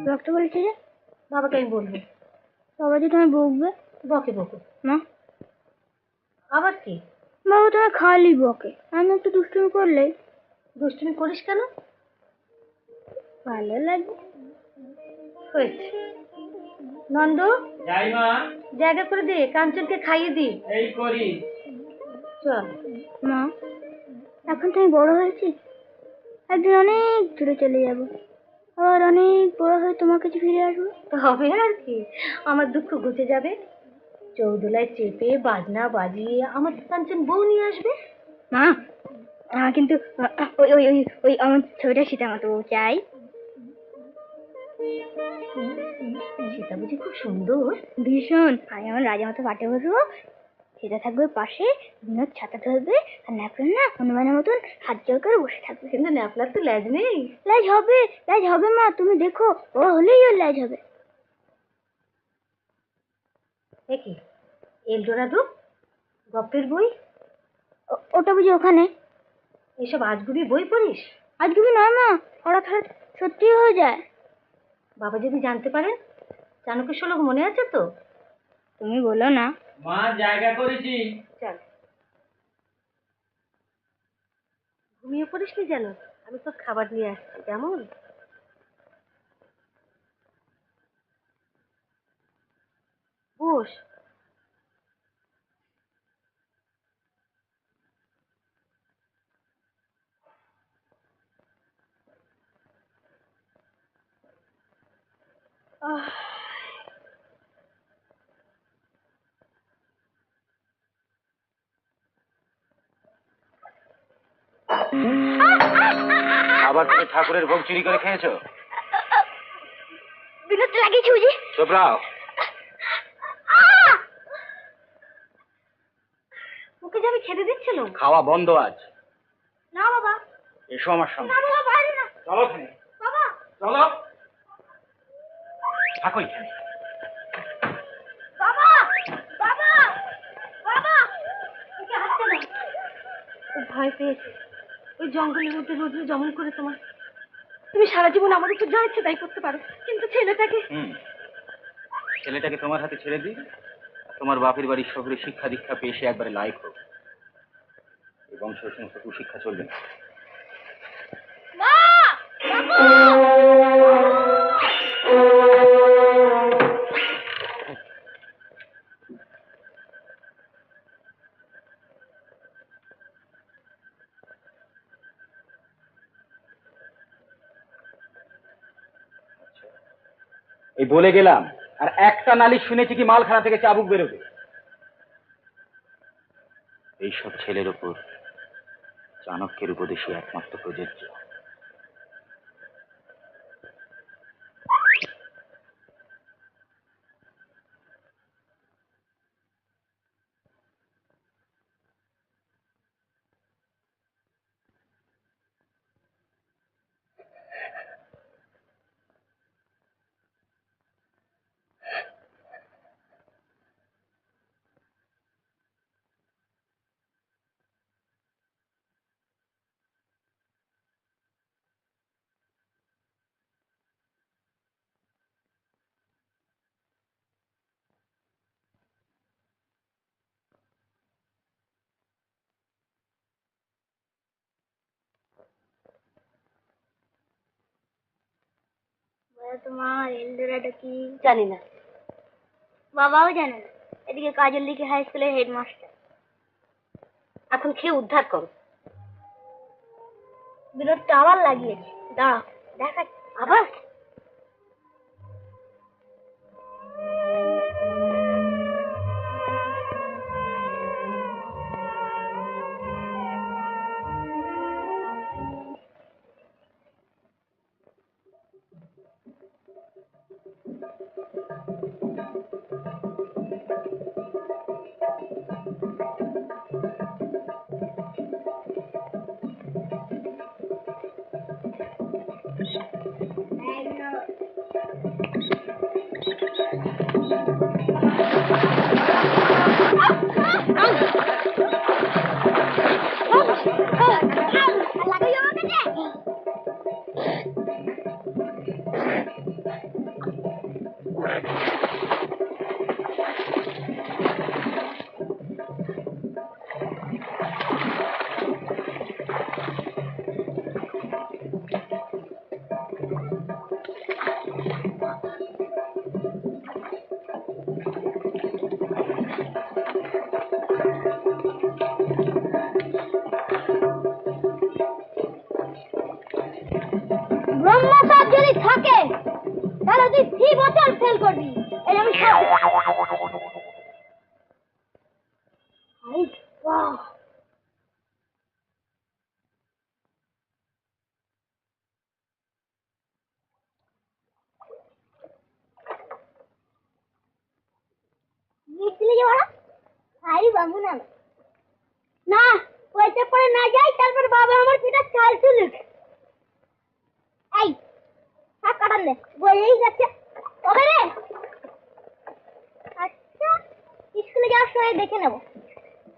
Doctor বলেছে যে বাবাকে আমি বলবো। বাবা যে তোমায় বকবে। বকে বকো না, আবার কি? বাবা তোমায় খালি বকে, আমি একটু দুষ্টুমি করলেই। দুষ্টুমি করিস কেন? ভালো লাগে। হয়েছে। নন্দ, যাই মা, জায়গা করে দে, কাঞ্চনকে খাইয়ে দি। এই করি। চল। মা, এখন তুমি বড় হয়েছি, একদিন অনেক দূরে চলে যাব, আবার অনেক বড় হয়ে তোমার কাছে ফিরে আসবো। হবে আর কি, আমার দুঃখ ঘুচে যাবে। চৌদোলায় চেপে বাজনা বাজিয়ে আমার কাঞ্চন বউ নিয়ে আসবে। মা, কিন্তু ওই ওই ওই ওই আমার ছবিটা সীতার মতো চাই। সেটা বুঝি খুব সুন্দর? ভীষণ। আমি আমার রাজার মতো পাটে বসবো, সেটা থাকবে পাশে, বিনোদ ছাতা ধরবে, আর ন্যাপলার না হনুমানের মতন হাত জোর করে বসে থাকবে। কিন্তু ন্যাপলার তো ল্যাজ নেই। ল্যাজ হবে, ল্যাজ হবে মা, তুমি দেখো, ও হলেই ওর ল্যাজ হবে। কি এলডোরাডো গপ্পের বই? ওটা বুঝি ওখানে? এসব আজগুবি বই পড়িস? আজগুবি নয় মা, হঠাৎ হঠাৎ সত্যি হয়ে যায়। বাবা যদি জানতে পারেন? চাণক্য শ্লোক মনে আছে তো? তুমি বলো না। মা, জায়গা করেছি। চল। ঘুমিয়ে পড়িস নি যেন, আমি তো খাবার নিয়ে আসছি। কেমন? বস। আবার তুমি ঠাকুরের ভোগ চুরি করে খেয়েছো? বিনোদ লাগিয়েছি বুঝি? চুপ রাও। ওকে যে আমি খেতে দিচ্ছিলাম। খাওয়া বন্ধ আজ। না বাবা। এসো আমার সঙ্গে। না বাবা, বাইরে না। চলো ওখানে। বাবা। চলো। থাকো এখানে। বাবা, বাবা, বাবা। ওকে হাসতে না। ও ভয় পেয়েছে। ওই জঙ্গলের মধ্যে রোজ রোজ অমন করে তোমার। তুমি সারা জীবন আমার উপর যা ইচ্ছে তাই করতে পারো, কিন্তু ছেলেটাকে। ছেলেটাকে তোমার হাতে ছেড়ে দিই, তোমার বাপের বাড়ির শহরে শিক্ষা দীক্ষা পেয়ে সে একবারে লায়ক হোক। এই বংশের সমস্ত কুশিক্ষা চলবে না। মা, এই বলে গেলাম, আর একটা নালিশ শুনেছি কি মালখানা থেকে চাবুক বেরোবে। এইসব ছেলের ওপর চাণক্যের উপদেশই একমাত্র প্রযোজ্য। তোমার এলডোরাটা কি? জানি না। বাবাও জানে না। এদিকে কাজল দিকে হাই স্কুলের হেডমাস্টার। এখন খেয়ে উদ্ধার করো। বিরোধটা আবার লাগিয়েছে। দাঁড়াও দেখাচ্ছি। আবার ব্রহ্মচাপ যদি থাকে তাহলে তুই 3 বছর ফেল করবি। এই আমি বাহ, মিটলি যে বড় আই বাবু না না ওইটা পরে না যাই তারপর বাবা আমার পিঠা চাল তুলুক। এই শাক কাটান দে বলেই যাচ্ছে তবে রে। আচ্ছা স্কুলে যাওয়ার সময় দেখে নেব,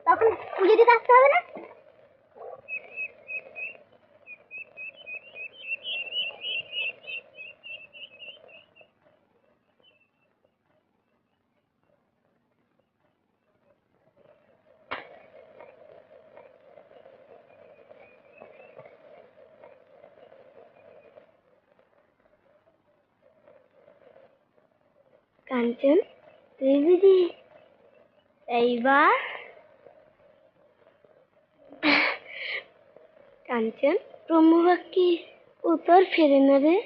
তখন পুজো দিতে আসতে হবে না? কাঞ্চন তুই বুঝি এইবার কাঞ্চন ব্রহ্মবাক্যে উত্তর ফেরে না রে।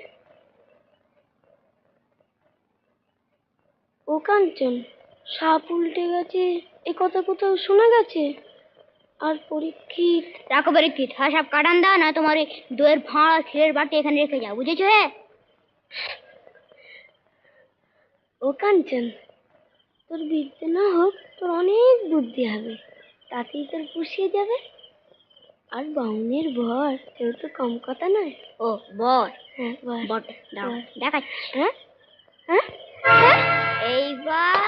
ও কাঞ্চন সাপ উল্টে গেছে এ কথা কোথাও শোনা গেছে? আর পরীক্ষিত রাখো পরীক্ষিত, হ্যাঁ সাপ কাটান দাও না তোমার এই দইয়ের ভাঁড় ক্ষীরের বাটি এখানে রেখে যাও, বুঝেছো? হে ও কাঞ্চন তোর বিদ্যে না হোক তোর অনেক বুদ্ধি হবে, তাতেই তোর পুষিয়ে যাবে। আর বাউনের বর কেউ তো কম কথা নয়। ও বর, হ্যাঁ বর দেখাচ্ছি। হ্যাঁ হ্যাঁ এইবার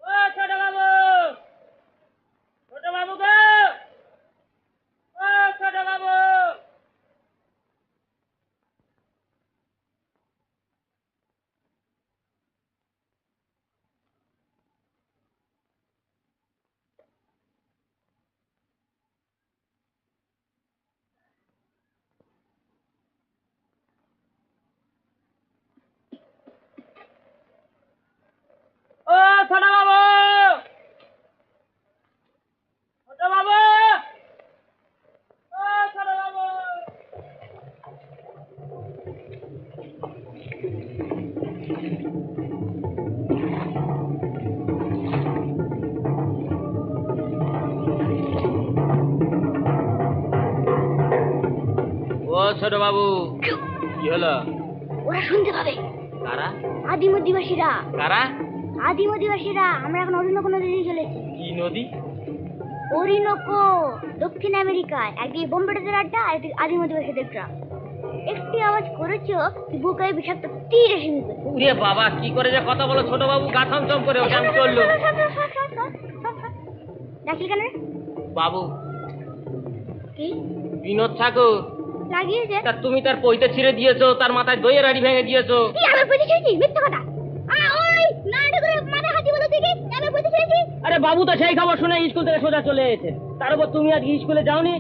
ও ছোট বাবু, ছোট বাবু, ও ছোট বাবু। ও ছোট বাবু, কি হলো? ওরা শুনতে পাবে। কারা? আদিম অধিবাসীরা। কারা? আদিম অধিবাসীরা। আমরা এখন অরিনকো নদী দিয়ে চলেছি। কি নদী? অরিনকো দক্ষিণ আমেরিকায়, একদিকে বোম্বেটাদের আড্ডা আর একদিকে আদিম অধিবাসীদের গ্রাম। একটি আওয়াজ করেছো বুকে বিষাক্ত তীর এসে মিশবে। উরে বাবা, কি করে যে কথা বলো ছোট বাবু, গা ছমছম করে ওঠে। আমি চললো। ডাকলি কেন রে? বাবু কি বিনোদ ঠাকুর লাগিয়েছে? তা তুমি তার পৈতে ছিঁড়ে দিয়েছো, তার মাথায় দইয়ের হাড়ি ভেঙে দিয়েছো। কি আমার বুঝে ছিড়েছি? মিথ্যা কথা। ওর বলতে ছেড়েছি? আরে বাবু তো সেই খবর শুনে স্কুল থেকে সোজা চলে এসেছে, তার উপর তুমি আজকে স্কুলে যাওনি।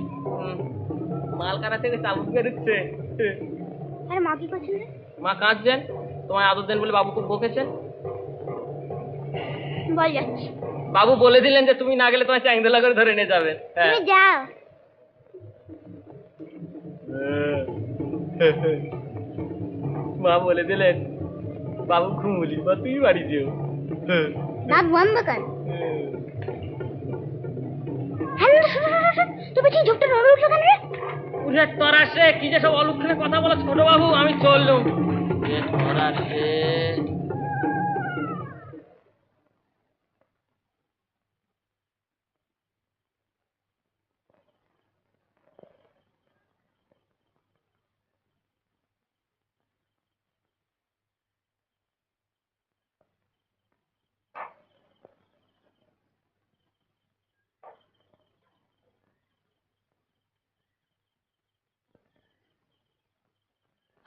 মালকানা থেকে চাবুক বেরোচ্ছে। আরে মা কি করছেন রে? মা কাঁদছেন, তোমায় আদর দেন বলে বাবু খুব বকেছেন। বল যাচ্ছি। বাবু বলে দিলেন যে তুমি না গেলে তোমার চ্যাংদোলা করে ধরে নিয়ে যাবেন। তুমি যাও। মা বলে দিলেন বাবু ঘুমুলি বা তুই বাড়ি যেও। দাঁত বন্ধ কর। তুমি কি ঝোপটা নড়ে উঠলো কেন রে? উঠে তরাসে কি যে সব অলক্ষণে কথা বলো ছোট বাবু, আমি চললুম। তরাসে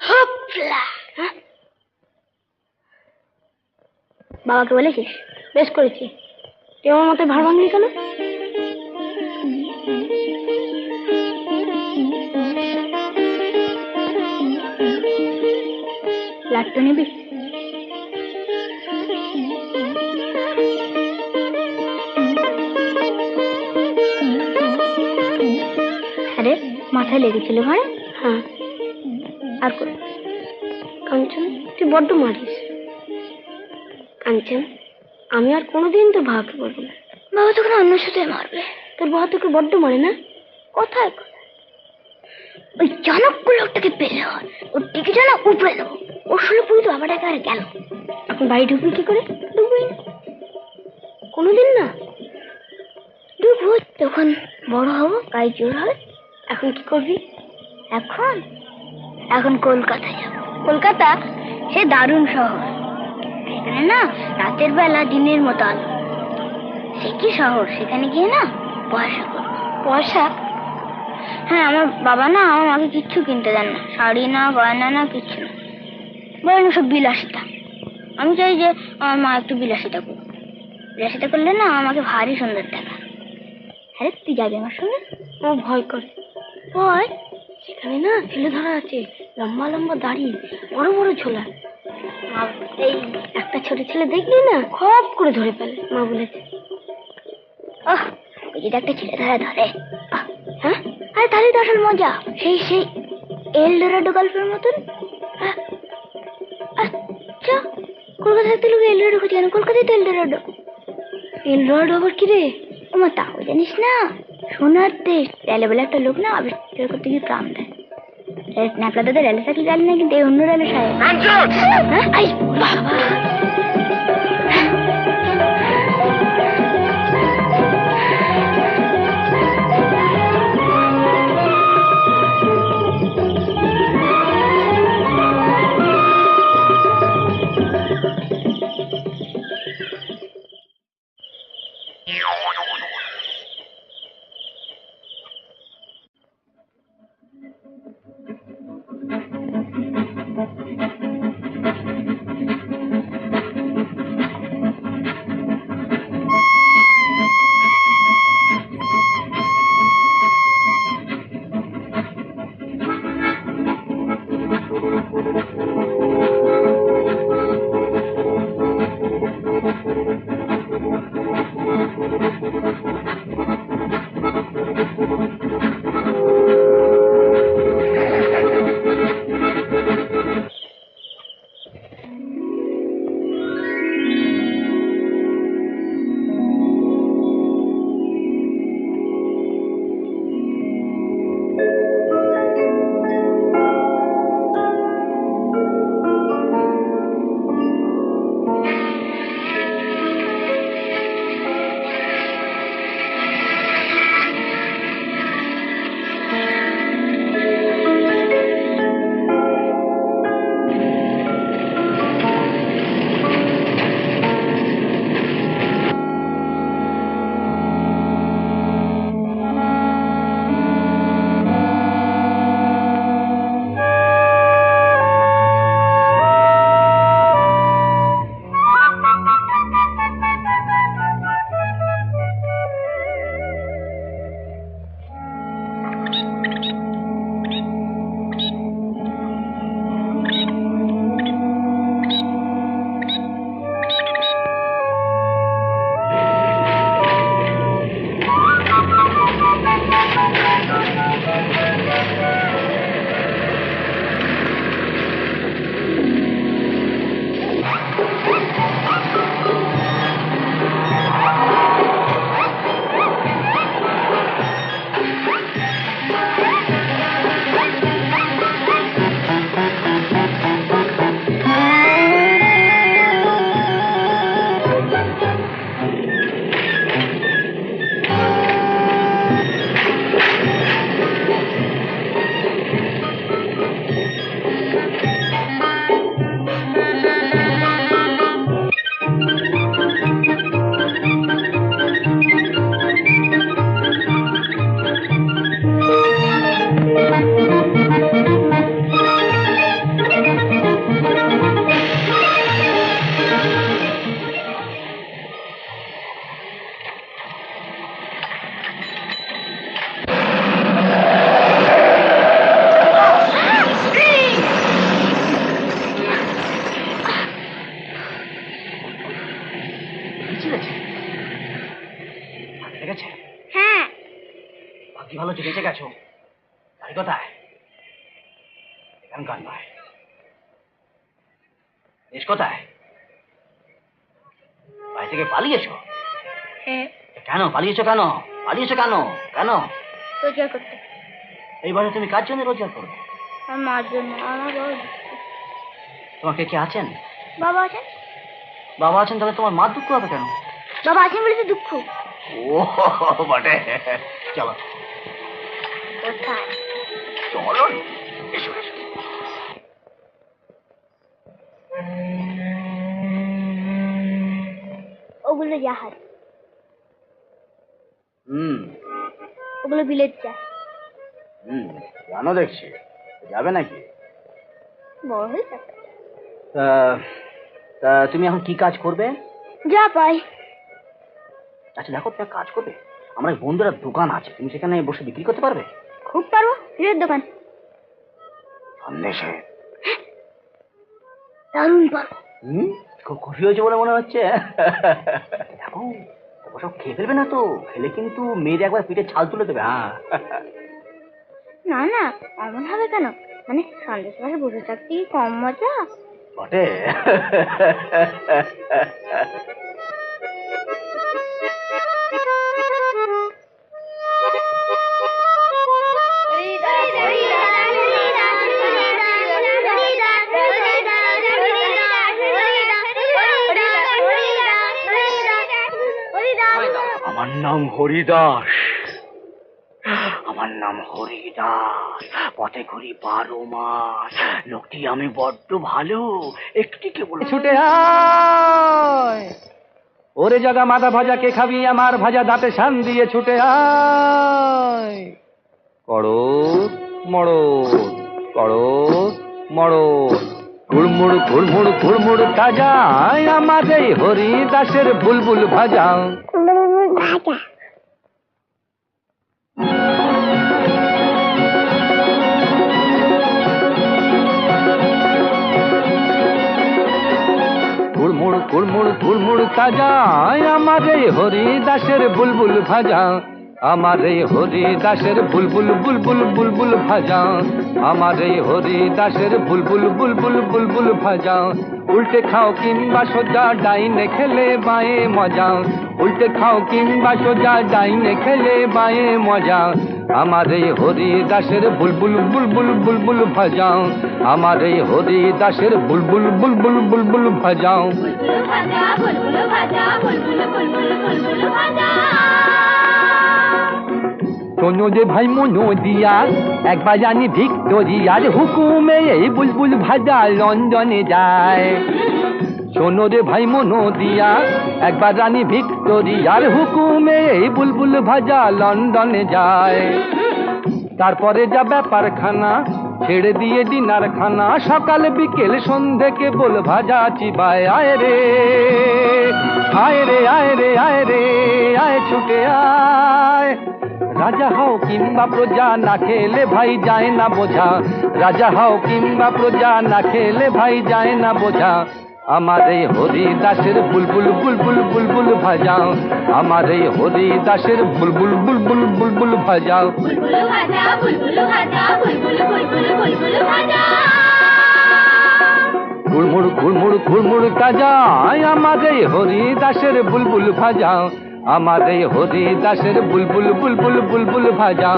হপলা। বাবাকে বলেছিস? বেশ করেছি। তুই আমার মতো ভার ভাঙলি কেন? লাট্টু নিবি? আরে মাথায় লেগেছিল ভাই? হ্যাঁ। আর কাঞ্চন, তুই বড্ড মারিস। কাঞ্চন, আমি আর কোনোদিন তোর বাবাকে বলবো না। বাবা তোকে অন্য সাথে মারবে। তোর বাবা তোকে বড্ড মারে না? কোথায় ওই চাণক্য লোকটাকে পেলে হয়, ওর টিকিটা না উপরে দেবো। ওর শুনে পুরো তো আবার একেবারে গেল। এখন বাড়ি ঢুকবি কি করে? ঢুকবি কোনোদিন না। ঢুকবো তখন বড় হবো, গায়ে জোর হবে। এখন কি করবি? এখন কলকাতায় যাব। কলকাতা সে দারুণ শহর। সেখানে না রাতের বেলা দিনের মতো আলো। সে কি শহর, সেখানে গিয়ে না পয়সা করবো। পয়সা? হ্যাঁ, আমার বাবা না আমার মাকে কিচ্ছু কিনতে দেন না, শাড়ি না, গয়না না, কিচ্ছু না। বলেন সব বিলাসিতা। আমি চাই যে আমার মা একটু বিলাসিতা করুক। বিলাসিতা করলে না আমাকে ভারী সুন্দর দেখা। আরে তুই যাবি আমার সঙ্গে? ও ভয় করে। ভয়? সেখানে না ছেলে ধরা আছে, লম্বা লম্বা দাড়ি, বড় বড় ঝোলা। এই একটা ছোট ছেলে দেখলি না খপ করে ধরে ফেলে। মা বলেছে ওই যদি একটা ছেলে ধরে। হ্যাঁ, আরে তাহলে তো আসল মজা। সেই এলডোরাডো গল্পের মতন। আচ্ছা, কলকাতা থেকে লোক এলডোরাডো খুঁজে কেন? কলকাতায় তো এলডোরাডো। এলডোরাডো আবার কি রে? ওমা তাও জানিস না? সোনার দেশ। রেলে বলে একটা লোক না আবিষ্কার করতে গিয়ে প্রাণ দেয়। ন্যাপলা দাদা রেলে সাইকেল চালে না, কিন্তু এই অন্য রেলে সাহেব। বাবা কি ভালো যে বেঁচে গেছো। তাই কোথায়? এখানকার নয়। দেশ কোথায়? বাড়ি থেকে পালিয়েছো? হ্যাঁ, কেন পালিয়েছো? কেন পালিয়েছো? কেন কেন? রোজগার করতে। এইবারে তুমি কার জন্য রোজগার করবে? আমার মার জন্য। আমার বাবা, তোমার কে কে আছেন? বাবা আছেন। বাবা আছেন, তাহলে তোমার মার দুঃখ হবে কেন? বাবা আছেন বলে তো দুঃখ। ও বটে। চলো কোথায়? চলো, এসো এসো। ওগুলো জাহাজ, হুম ওগুলো বিলেত যায়। হুম, জানো দেখছি। যাবে নাকি? বড় হয়ে যাবে। তা তা তুমি এখন কি কাজ করবে? যা পাই। আচ্ছা দেখো, তুমি এক কাজ করবে, আমার এক বন্ধুরা দোকান আছে, তুমি সেখানে বসে বিক্রি করতে পারবে? খুব পারবো। হিরের দোকান। সন্দেশে? দারুণ পারবো। খুব খুশি হয়েছে বলে মনে হচ্ছে। দেখো ওসব খেয়ে ফেলবে না তো, খেলে কিন্তু মেয়ের একবার পিঠে ছাল তুলে দেবে। হ্যাঁ না না, এমন হবে কেন? মানে সন্দেশ পাশে বসে থাকতে কি কম মজা? বটে। আমার নাম হরিদাস। আমার নাম হরিদাস। পথে ঘুরি 12 মাস। লোকটি আমি বড্ড ভালো, একটি কেবল ছুটে আয়, ওরে জগা মাথা ভাজা কে খাবি, আমার ভাজা দাঁতে শান দিয়ে ছুটে আয়। কড়ত মড়ত, কড়ত মড়ত, কুড়মুড় কুড়মুড় কুড়মুড় তাজা, আমাদের হরিদাসের বুলবুল ভাজা। কুড়মুড় কুড়মুড় কুড়মুড় তাজা, আমার এই হরিদাসের বুলবুল ভাজা। আমার এই হরিদাসের বুলবুল বুলবুল বুলবুল ভাজা। আমার এই হরিদাসের বুলবুল বুলবুল বুলবুল ভাজা। উল্টে খাও কিংবা সোজা, ডাইনে খেলে বাঁয়ে মজা। উল্টে খাও কিংবা সোজা, ডাইনে খেলে বাঁয়ে মজা। আমার এই হরিদাসের বুলবুল বুলবুল বুলবুল ভাজা। আমার এই হরিদাসের বুলবুল বুলবুল বুলবুল ভাজা। শোনো যে ভাই মনো দিয়া, একবার জানি ভিক্টোরিয়ার হুকুমে এই বুলবুল ভাজা লন্ডনে যায়। শোনো রে ভাই মনো দিয়া, একবার রানী ভিক্টোরিয়ার হুকুমে এই বুলবুল ভাজা লন্ডনে যায়। তারপরে যা ব্যাপার খানা, ছেড়ে দিয়ে ডিনার খানা, সকাল বিকেল সন্ধে কেবল ভাজা চিবায়। আয় রে আয় রে আয় রে আয় রে আয়, ছুটে আয়। রাজা হও কিংবা প্রজা, না খেলে ভাই যায় না বোঝা। রাজা হও কিংবা প্রজা, না খেলে ভাই যায় না বোঝা। আমার এই হরিদাসের বুলবুল বুলবুল বুলবুল ভাজা। আমার এই হরিদাসের বুলবুল বুলবুল বুলবুল ভাজা। কুড়মুড় কুড়মুড় কুড়মুড় তাজা, আমার এই হরিদাসের বুলবুল ভাজা। আমার এই হরিদাসের বুলবুল বুলবুল বুলবুল ভাজা।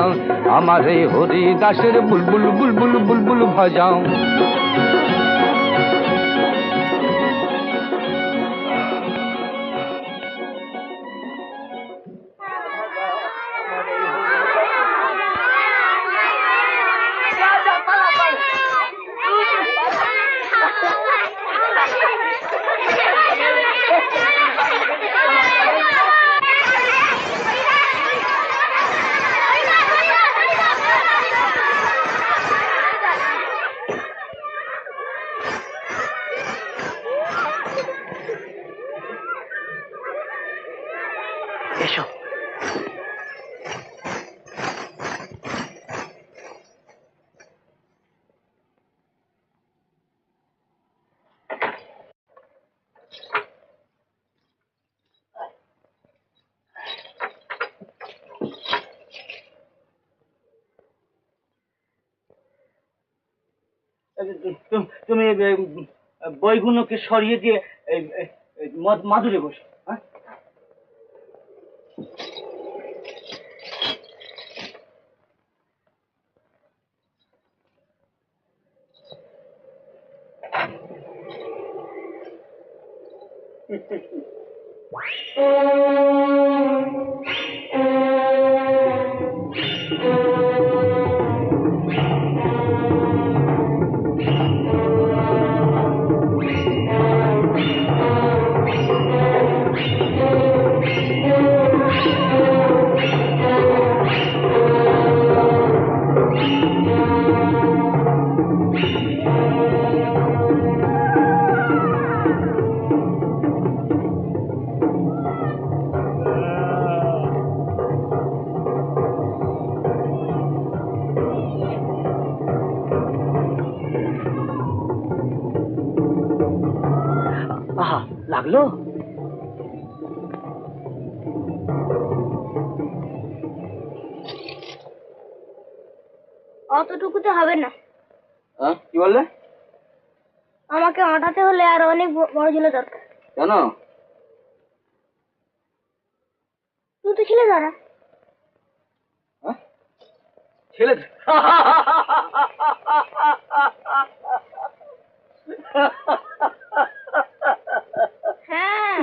আমার এই হরিদাসের বুলবুল বুলবুল বুলবুল ভাজা। তুমি বইগুলোকে সরিয়ে দিয়ে মাদুরে বসো। হ্যাঁ, আহা, লাগলো? অতটুকুতে হবে না, কি বললে? আমাকে আটাতে হলে আর অনেক বড় ঝোলে দরকার। কেন? তুই তো ছিলে দাঁড়া। ছেলে হ্যাঁ,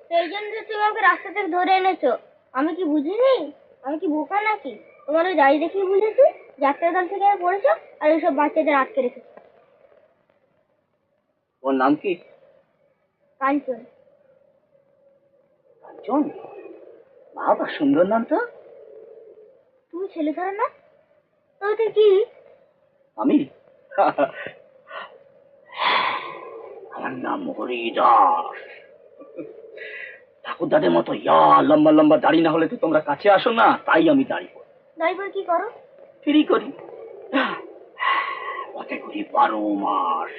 সেই জন্য তো তুমি আমাকে রাস্তা থেকে ধরে এনেছো। আমি কি বুঝিনি? আমি কি বোকা নাকি? তোমার ওই গাড়ি দেখেই বুঝেছি যাত্রা দল থেকে পড়েছো আর এইসব বাচ্চাদের আটকে রেখেছো। ওর নাম কি? কাঞ্চন। কাঞ্চন? বাবা, সুন্দর নাম তো। তুমি ছেলে ধরো না তো? ওটা কি? আমি আমার নাম হরিদাস। ঠাকুরদাদের মতো ইয়া লম্বা লম্বা দাড়ি না হলে তো তোমরা কাছে আসো না, তাই আমি দাড়ি করি। ড্রাইভার কি করো? ফ্রি করি, পথে করি 12 মাস।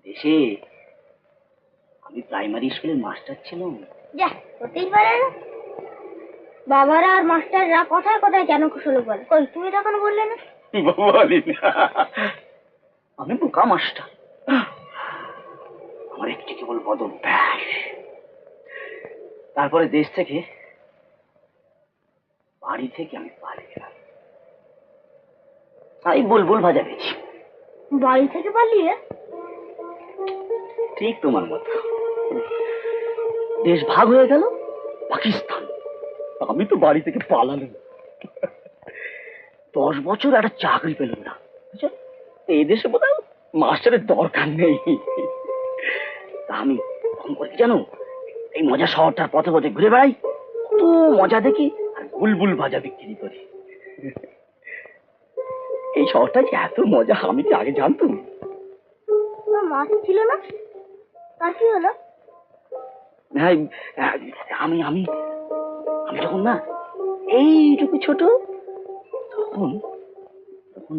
দেশে আমি প্রাইমারি স্কুলের মাস্টার ছিলাম। যা, হতেই পারে না। বাবারা আর মাস্টাররা কথায় কথায় কেন কুশল বলে। কই, তুমি তখন বললে না? বলি না, আমি বোকা মাস্টার। আমার একটি কেবল বদভ্যাস। তারপরে দেশ থেকে, বাড়ি থেকে আমি পালিয়ে গেলাম। তাই বুলবুল ভাজা পেয়েছি। বাড়ি থেকে পালিয়ে? ঠিক তোমার মতো। দেশ ভাগ হয়ে গেল, পাকিস্তান। আমি তো বাড়ি থেকে পালালাম। 10 বছর একটা চাকরি পেলাম না। এই দেশে বোধহয় মাস্টারের দরকার নেই। তা আমি তখন করি জানো, এই মজা শহরটার পথে পথে ঘুরে বেড়াই, কত মজা দেখি, আর বুলবুল ভাজা বিক্রি করি। এই শহরটা যে এত মজা আমি কি আগে জানতাম? তোমার মাছ ছিল না? তার কি হলো? হ্যাঁ, আমি আমি আমি যখন না এইটুকু ছোট, তখন তখন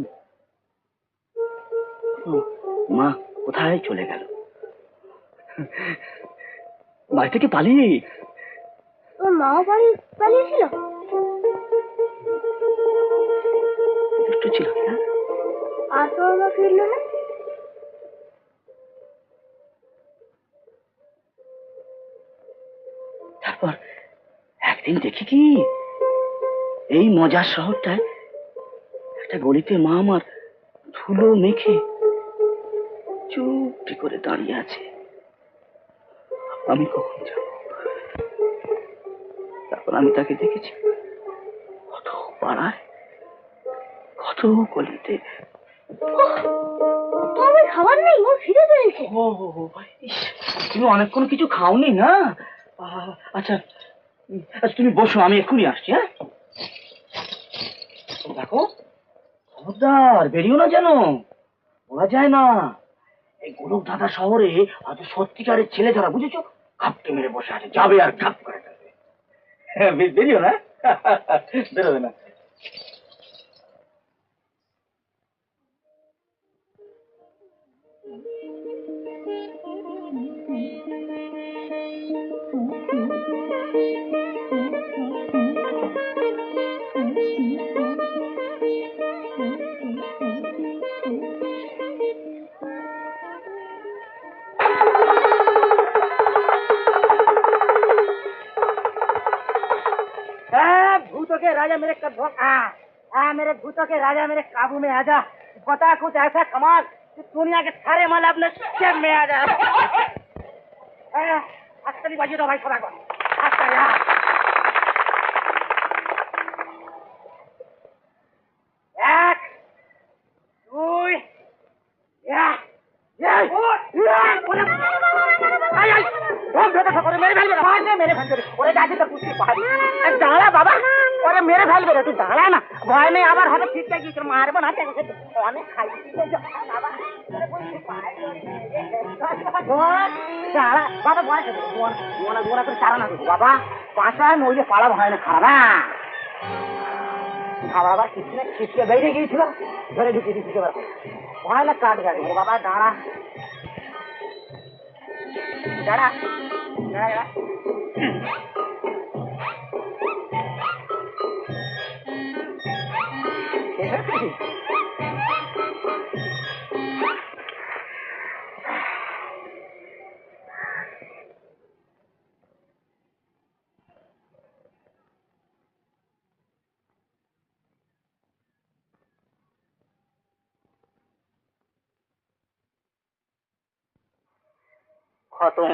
মা কোথায় চলে গেল, বাড়ি থেকে পালিয়ে। তোমার মাও পালিয়েছিল? দুষ্ট ছিল না? আর তোমার মা ফিরলো না? তারপর একদিন দেখি কি, এই মজার শহরটায় একটা গলিতে মা আমার ধুলো মেখে চুপটি করে দাঁড়িয়ে আছে। আমি কখন যাব? তারপর আমি তাকে দেখেছি কত পাড়ায়, কত গলিতে। তোমার খাবার নেই? ওর খিদে পেয়েছে। ও ইস, তুমি অনেকক্ষণ কিছু খাওনি না? আচ্ছা আচ্ছা, তুমি বসো, আমি এক্ষুনি আসছি। হ্যাঁ, দেখো খবরদার বেরিও না যেন, বলা যায় না। এই গোলক দাদা শহরে হয়তো সত্যিকারের ছেলে যারা, বুঝেছো, কাপকে মেরে বসে আছে, যাবে আর কাপ করে যাবে। বেরিও না, বেরোবে না। भूतों के राजा मेरे मेरे भूतों के राजा मेरे काबू में आ जा। बता कुछ ऐसा कमाल कि दुनिया के सारे माल अपने जेब में आ जाए। अस्करी बाजी तो भाई थोड़ा को यार एक दुई मेरे दाड़ा बाबा और मेरे भाई बेरे तू दाड़ा ना भय नहीं आবার হবে ঠিক আছে কি মারব না ঠিক আছে অনেক খাইছি বাবা দাঁড়া বাবা ভয় আছে গোনা গোনা করে চারা না দেবো বাবা পাঁচায় নইলে পালা ভয় না খারাপ না খাবার কিছু না ছিটকে বেরিয়ে গিয়েছিল ধরে ঢুকিয়ে দিচ্ছি এবার ভয় না কাট গেছে বাবা দাঁড়া দাঁড়া দাঁড়া खत्म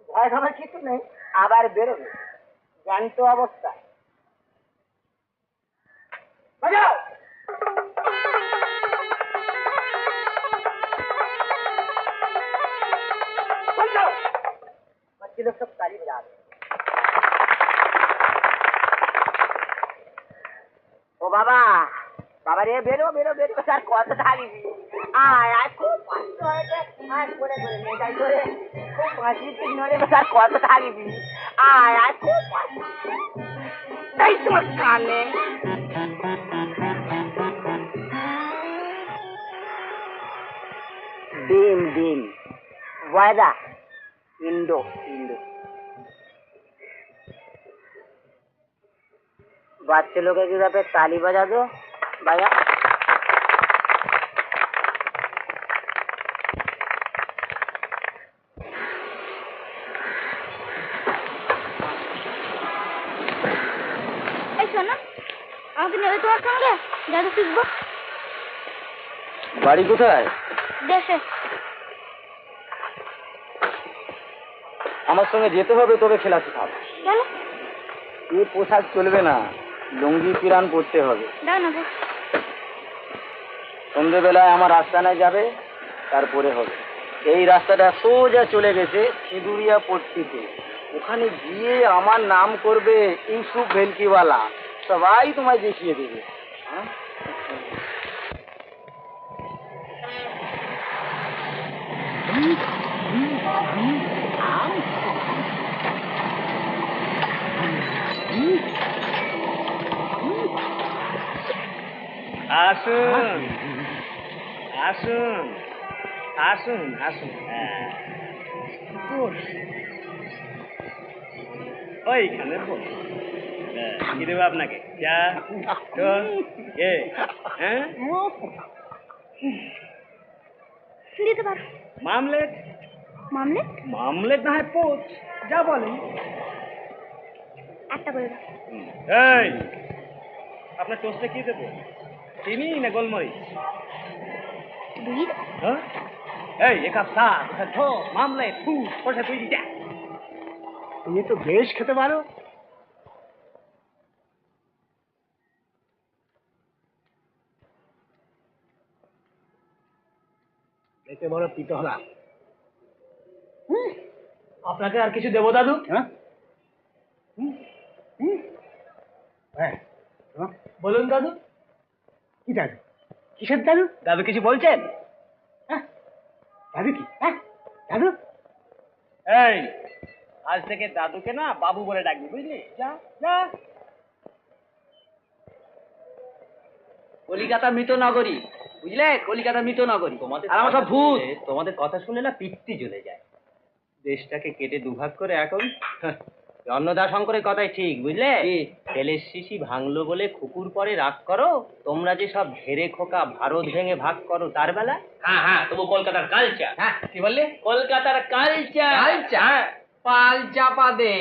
ভয় খাবার কিছু নেই আবার বেরোবে জ্ঞান্ত অবস্থায় বাজাও বাজাও बच्चे लोग सब ताली बजा रहे ও বাবা বাবা রে বেরো বেরো বেরো স্যার কত থাকি আয় আয় খুব কষ্ট হয়েছে আয় করে করে নিয়ে যাই ধরে খুব হাসি ঠিক নড়ে স্যার কত থাকি আয় আয় খুব এই তোমার কানে ডিম ডিম ওয়াদা ইন্ডো ইন্ডো बच्चे लोग की पे ताली बजा दो भैया শোনো আমাকে নেবে তোমার সঙ্গে জাদু শিখবো বাড়ি কোথায় দেশে আমার সঙ্গে যেতে হবে তবে খেলা শেখাবো কেন এই পোশাক চলবে না লুঙ্গি পিরান পরতে হবে দাও না গো সন্ধ্যেবেলায় আমার আস্তানায় যাবে তারপরে হবে এই রাস্তাটা সোজা চলে গেছে সিঁদুরিয়া পট্টিতে ওখানে গিয়ে আমার নাম করবে ইউসুফ ভেলকিওয়ালা সবাই তোমায় দেখিয়ে দেবে হ্যাঁ আসুন আসুন আসুন আসুন ওইখানে কি দেবো আপনাকে চা এ হ্যাঁ দিতে পারো মামলেট মামলেট মামলেট না হয় পোচ যা বলেন একটা করে দাও এই আপনার টোস্টে কি দেবো চিনি না গোলমরিচ দুই হ্যাঁ এই এক কাপ চা ধো মামলেট ফুড কোথা তুই দিতে তুমি তো বেশ খেতে পারো দেখতে বড় পিতলা আপনাকে আর কিছু দেবো দাদু হ্যাঁ বলুন দাদু কি দাদু কিসের দাদু দাদু কিছু বলছেন দাদু কি দাদু এই আজ থেকে দাদুকে না বাবু বলে ডাকবি বুঝলি যা যা কলিকাতা মৃত নগরী বুঝলে কলিকাতা মৃত নগরী তোমাদের আর আমার সব ভূত তোমাদের কথা শুনে না পিত্তি জ্বলে যায় দেশটাকে কেটে দুভাগ করে এখন অন্নদা শঙ্করের কথাই ঠিক, বুঝলে? তেলের শিশি ভাঙলো বলে কুকুর পরে রাগ করো, তোমরা যে সব ঘেরে খোকা ভারত ভেঙে ভাগ করো তার বেলা। হ্যাঁ হ্যাঁ, তবু কলকাতার কালচার। হ্যাঁ, কি বললে? কলকাতার কালচার। কালচার পাল চাপা দে।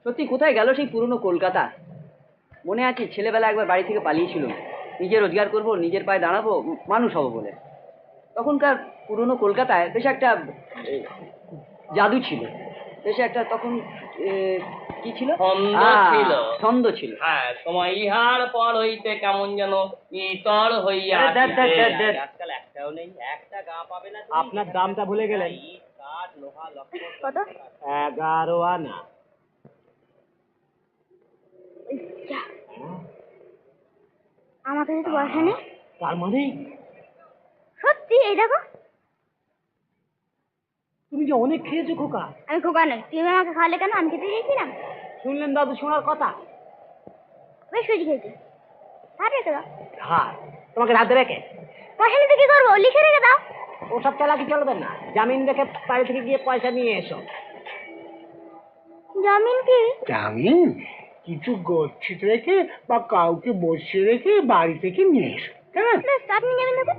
সত্যি কোথায় গেল সেই পুরনো কলকাতা? মনে আছে ছেলেবেলা একবার বাড়ি থেকে পালিয়েছিল, নিজে রোজগার করব, নিজের পায়ে দাঁড়াবো, মানুষ হব বলে। তখনকার পুরনো কলকাতায় বেশ একটা জাদু ছিল, বেশ একটা তখন কি ছিল, ছন্দ ছিল। হ্যাঁ, সময় ইহার পর হইতে কেমন যেন ইতর হইয়া আজকাল একটাও নেই, একটা গা পাবে না। আপনার দামটা ভুলে গেলেন। কাঠ লোহা লক্ষ্য কত? 11 আনা। আমার কাছে তো পয়সা নেই। তার মানে সত্যি? এই দেখো। তুমি যে অনেক খেয়েছো খোকা। আমি খোকা নই, তুমি আমাকে খাওয়ালে কেন? আমি খেতে গেছিলাম। শুনলেন দাদু শোনার কথা? বেশ বেশি খেয়েছি। আর রেখে দাও। হ্যাঁ, তোমাকে রাত দেবে কে? পয়সা নিতে কি করবো? লিখে রেখে দাও। ওসব চালাকি চলবে না, জামিন রেখে বাড়ি থেকে গিয়ে পয়সা নিয়ে এসো। জামিন কি? জামিন কিছু গচ্ছিত রেখে বা কাউকে বসিয়ে রেখে বাড়ি থেকে নিয়ে এসো, কেমন? বেশ, আপনি জামিন দেবেন?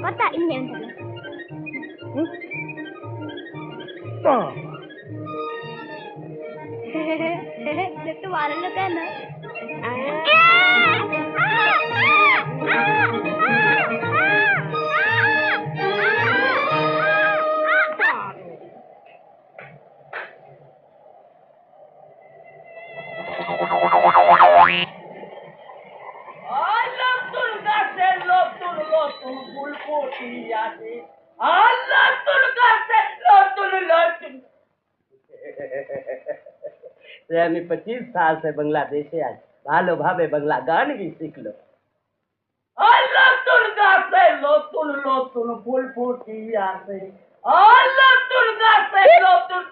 কথা আপনি জামিন দেবেন। একটু ভালো কেন? আমি 25 साल से बांग्लादेशे आज ভালো ভাবে বাংলা গান भी सीख लो। আল্লাহ তোর কাছে নতুন নতুন ফুল ফুটিয়ে আছে, আল্লাহ তোর কাছে নতুন,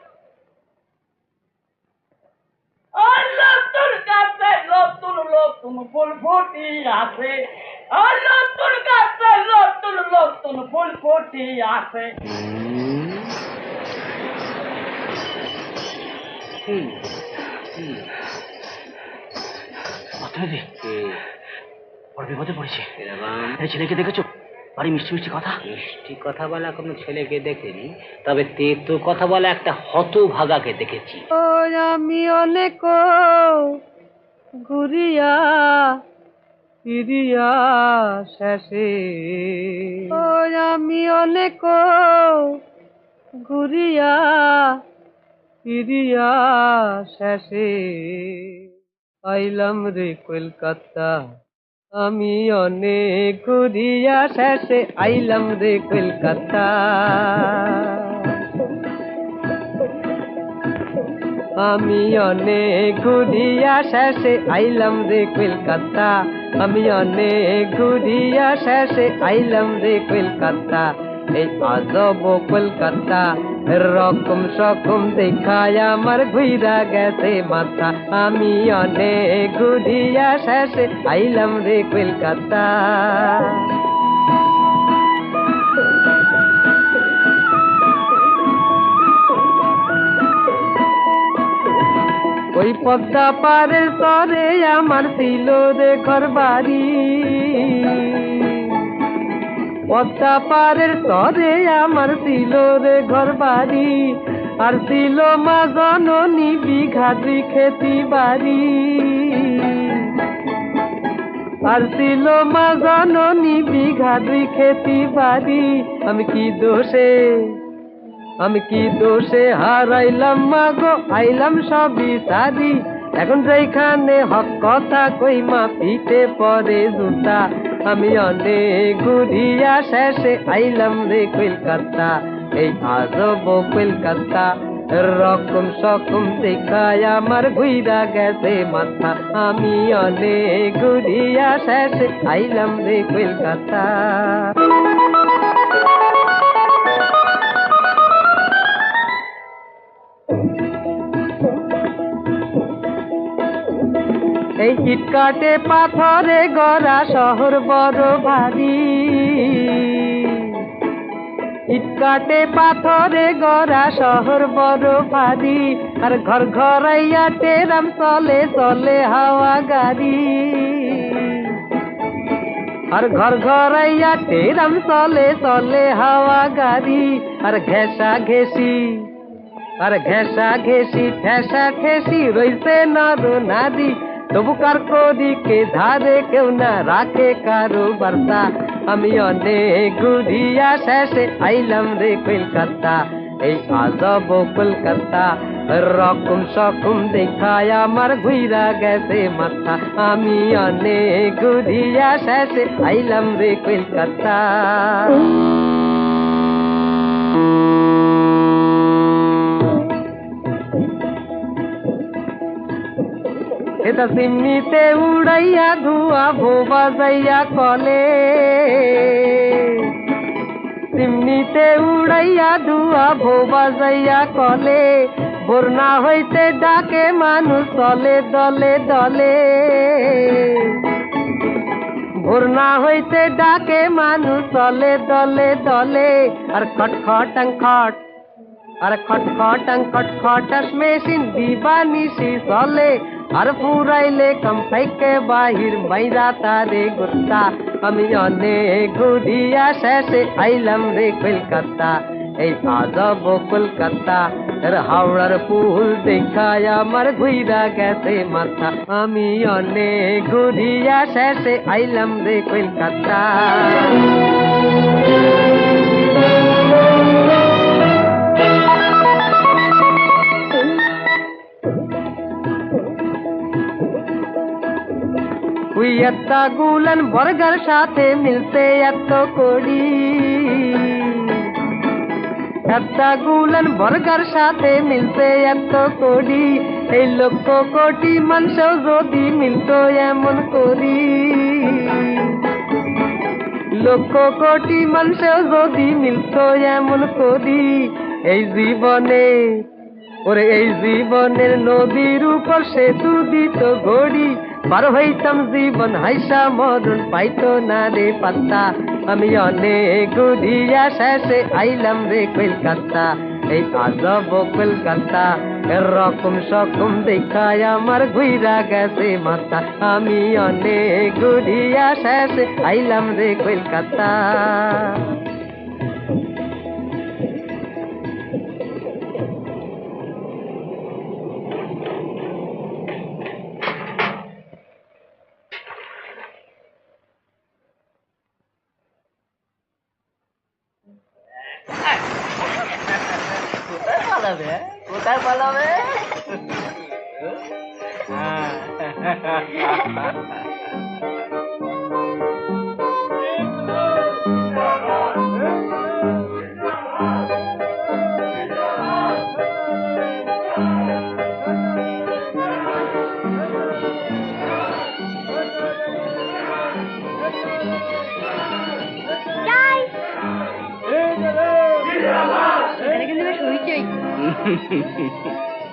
আল্লাহ তোর কাছে নতুন নতুন ফুল ফুটিয়ে আছে, আল্লাহ তোর কাছে নতুন নতুন ফুল ফুটিয়ে আছে। বিপদে পড়েছে। ছেলেকে দেখেছো? বাড়ি মিষ্টি মিষ্টি কথা। মিষ্টি কথা বলা কোনো ছেলেকে দেখিনি, তবে তেতো কথা বলা একটা হতভাগাকে দেখেছি। ও আমি অনেক ঘুরিয়া ফিরিয়া শেষে, ও আমি অনেক ঘুরিয়া ফিরিয়া শেষে, আইলাম রে কলকাতা, আমি অনেক ঘুরিয়া শেষে আইলাম রে কলকাতা। আমি অনেক ঘুরিয়া শেষে আইলাম রে কলকাতা, আমি অনেক ঘুরিয়া শেষে আইলাম রে কলকাতা। এই আজব কলকাতা রকম সকম দেখায় আমার ঘুইরা গেছে মাথা, আমি অনেক ঘুরিয়া শেষে আইলাম রে কলকাতা। ওই পদ্মা পারে তরে আমার ছিল রে ঘর বাড়ি, পদ্মা পারের তরে আমার ছিল রে ঘর বাড়ি, আর ছিল মা জননী বিঘা 2 খেতি বাড়ি, আর ছিল মা জননী বিঘা 2 খেতি বাড়ি। আমি কি দোষে হারাইলাম মা গো, আইলাম সবই সারি, এখন যেখানে হক কথা কই মা পিঠে পরে জুতা। আমি অনেক ঘুরিয়া শেষে আইলাম রে কলকাতা, এই আজব কলকাতা রকম সকম দেখায় আমার ঘুইরা গেছে মাথা, আমি অনেক ঘুরিয়া শেষে আইলাম রে কলকাতা। এই ইট কাটে পাথরে গড়া শহর বড় ভারী, ইট কাটে পাথরে গড়া শহর বড় ভারী, আর ঘর ঘরাইয়া টেরাম চলে চলে হাওয়া গাড়ি, আর ঘর ঘরাইয়া টেরাম চলে চলে হাওয়া গাড়ি, আর ঘেঁষা ঘেঁষি আর ঘেঁষা ঘেঁষি ঠেসা ঠেসি রইছে নর নারী, তবু কার করিকে ধারে কেউ না রাখে কারো বার্তা। আমি অনেক ঘুরিয়া শেষে আইলাম রে কলকাতা, এই আজব কলকাতা রকম সকম দেখায় আমার ঘুইরা গেছে মাথা। আমি অনেক ঘুরিয়া শেষে আইলাম রে কলকাতা। এটা চিমনিতে উড়াইয়া ধোয়া ভোবা যাইয়া কলে, চিমনিতে উড়াইয়া ধোয়া ভোবা যাইয়া কলে, বন্যা হইতে ডাকে মানুষ দলে দলে দলে, বন্যা হইতে ডাকে মানুষ দলে দলে দলে, আর খটখটাং খট আর খটখটাং খটখটাস মেশিন দিবানিশি চলে, আর পুরাইলে কম্পাইকে বাহির মাইরা তারে গোত্তা। আমি অনেক ঘুরিয়া শেষে আইলাম রে কলকাতা, এই আজব কলকাতা হাওড়ার পুল দেখায় আমার ঘুইরা গেছে মাথা। আমি অনেক ঘুরিয়া শেষে আইলাম রে কলকাতা। ওই একটা গুলান বর্গার সাথে মিলতে এত করি, একটা গুলান বর্গার সাথে মিলতে এত করি, এই লক্ষ কোটি মানুষ যদি মিলতো এমন করি, লক্ষ কোটি মানুষ যদি মিলতো এমন করি, এই জীবনে ওরে এই জীবনের নদীর উপর সেতু দিত গড়ি, পার হইতাম জীবন হাইসা মরণ পাইতো না রে পাত্তা। আমি অনেক ঘুরিয়া শেষে আইলাম রে কলকাতা, এই আজব কলকাতা রকম সকম দেখায় আমার ঘুইরা গেছে মাথা। আমি অনেক ঘুরিয়া শেষে আইলাম রে কলকাতা। কোথায় পালাবে?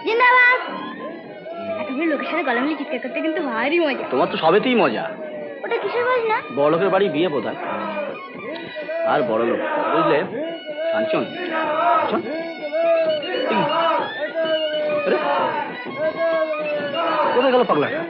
জিন্দাবাদ। এতগুলো লোকের সাথে গলা মিলে চিৎকার করতে কিন্তু ভারী মজা। তোমার তো সবেতেই মজা। ওটা কিসের বাজনা? বড় লোকের বাড়ি বিয়ে বোধ হয়, আর বড় লোক বুঝলে। কাঞ্চন কাঞ্চন, কোথায় গেল পাগলাটা?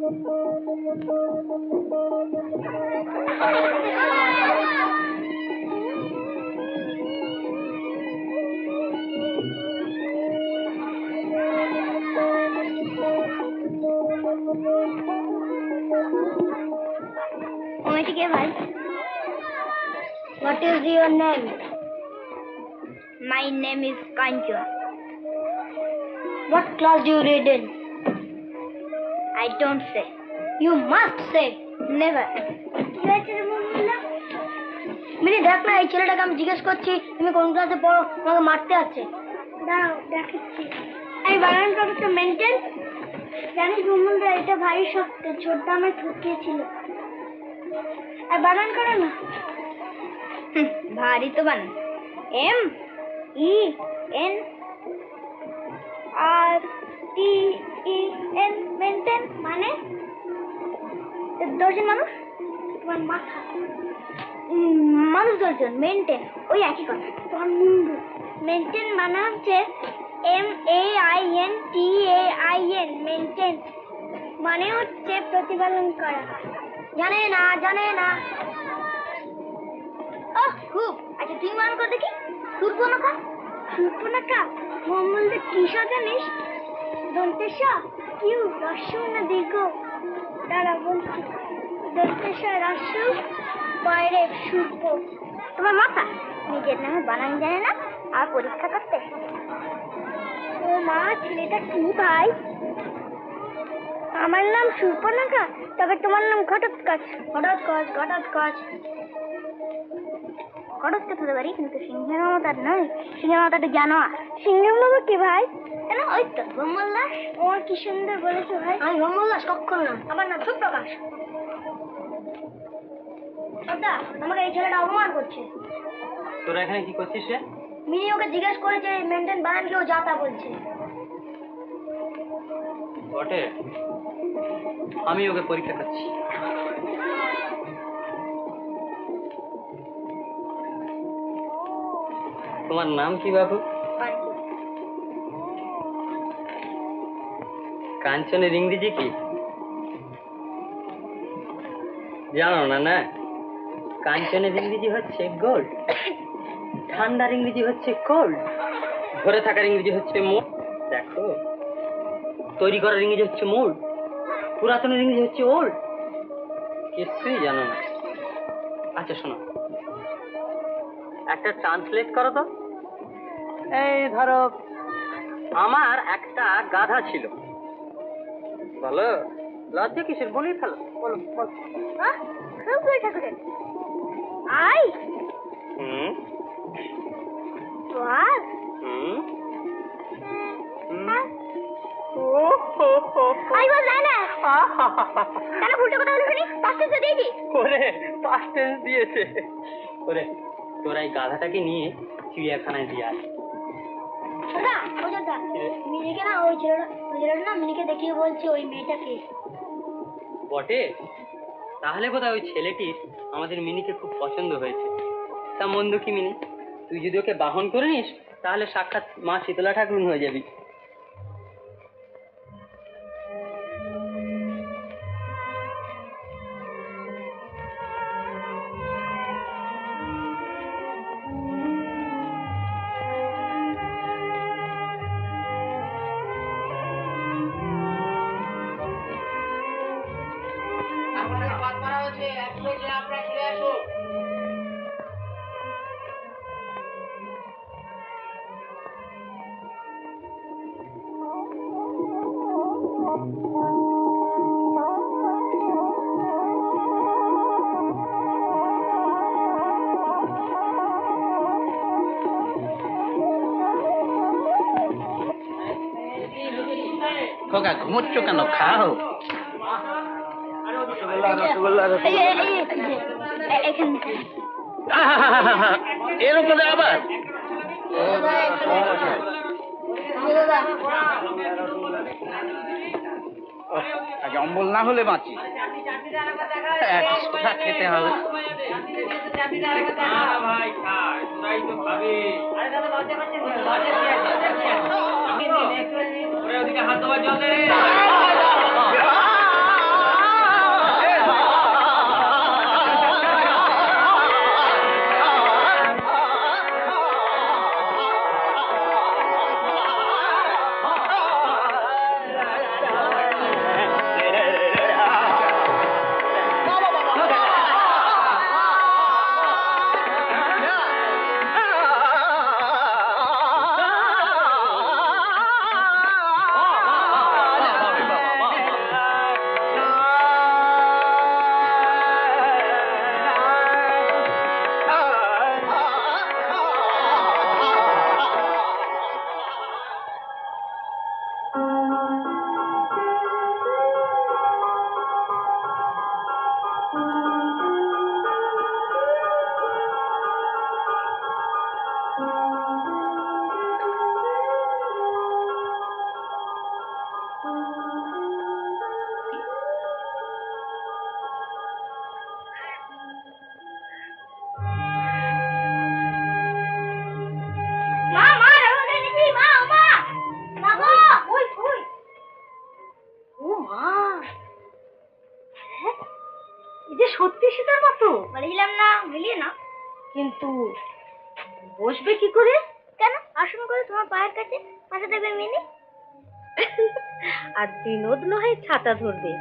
Okay, bhai. What is your name? My name is Kancha. What class do you read in? I don't say. You must say. Never. Mini দেখ না, এই ছেলেটাকে আমি জিজ্ঞেস করছি তুমি কোন ক্লাসে পড়ো, আমাকে মারতে আসছে। দাঁড়াও দেখাচ্ছি। এই বানান কতটা মেনটেন জানিস ভুমুলদা, এটা ভারী শক্ত, ছোটটা আমার ঠকিয়েছিল। আর বানান করো না। ভারী তো বানান। MENTEN মেনটেন মানে দশজন মানুষ, তোমার মাথা মানুষ দশজন, মেনটেন ওই একই কথা, তোমার মুন্ডু। মেনটেন মানে হচ্ছে MAINTAIN, মেনটেন মানে হচ্ছে প্রতিপালন করা। জানে না। খুব আচ্ছা, তুই মান কর দেখি। সুর্পনখা মোহাম্মদের কিসা জানিস? দন্তেশ কিউ রস্য না দীর্ঘ? দাঁড়া বলছি। দন্তেশ রস্য বাইরে সুর্প। তোমার মাথা নিজের নামে বানান জানে না আর পরীক্ষা করতে। ও মা, ছেলেটা কি ভাই? আমার নাম সুর্পনখা, তবে তোমার নাম ঘটোৎকচ। ঘটোৎকচ হতে পারি, কিন্তু সিংহের মমতার নয়। সিংহের মমতাটা জানো? সিংহের মমতা কি ভাই? কেন, ওই তো ভ্রমল্লাস। ও কি সুন্দর বলেছো ভাই। আমি ভ্রমল্লাস কখনো না, আমার নাম সুপ্রকাশ। দাদা, আমাকে এই ছেলেটা অপমান করছে। তোরা এখানে কি করছিস রে? মিনি ওকে জিজ্ঞেস করেছে মেনটেন বানান কেউ যাতা বলছে। বটে, আমি ওকে পরীক্ষা করছি। তোমার নাম কি বাবু? কাঞ্চনের ইংরেজি কি জানো না? না, কাঞ্চনের ইংরেজি হচ্ছে গোল্ড, ঠান্ডার ইংরেজি হচ্ছে কোল্ড, ধরে থাকার ইংরেজি হচ্ছে মোল্ড। দেখো, তৈরি করার ইংরেজি হচ্ছে মোল্ড, পুরাতনের ইংরেজি হচ্ছে ওল্ড। কিছুই জানো না। আচ্ছা শোনো, একটা ট্রান্সলেট করো তো। এই ধরো, আমার একটা গাধা ছিল। বলো, লজ্জা কিসের? বলেই ফেলো, বলো। আই হুম তোয়ার হুম আই বল না। কেন উল্টো কথা বলবি? পাঁচটা তো দিয়েছি। ওরে, পাস্ট টেন্স দিয়েছে। ওরে, তোরা এই গাধাটাকে নিয়ে চিড়িয়াখানায় দিয়ে আস। মিনিকে না, ওই ছেলেটা না মিনিকে দেখিয়ে বলছে ওই মেয়েটাকে। বটে, তাহলে বোধহয় ওই ছেলেটির আমাদের মিনিকে খুব পছন্দ হয়েছে। তা মন্দ কি মিনি, তুই যদি ওকে বাহন করে নিস তাহলে সাক্ষাৎ মা শীতলা ঠাকুরুন হয়ে যাবি। খোকা ঘুমোচ্ছ কেন? খাও। এর উপরে আবার আগে অম্বল না হলে বাঁচি। খেতে হবে। বলেছিলাম না, মিলিয়ে না। কিন্তু বসবে কি করে? কেন, আসন করে তোমার পায়ের কাছে, পাশে দেবে মিনি। আর বিনোদ নয় ছাতা ধরবে,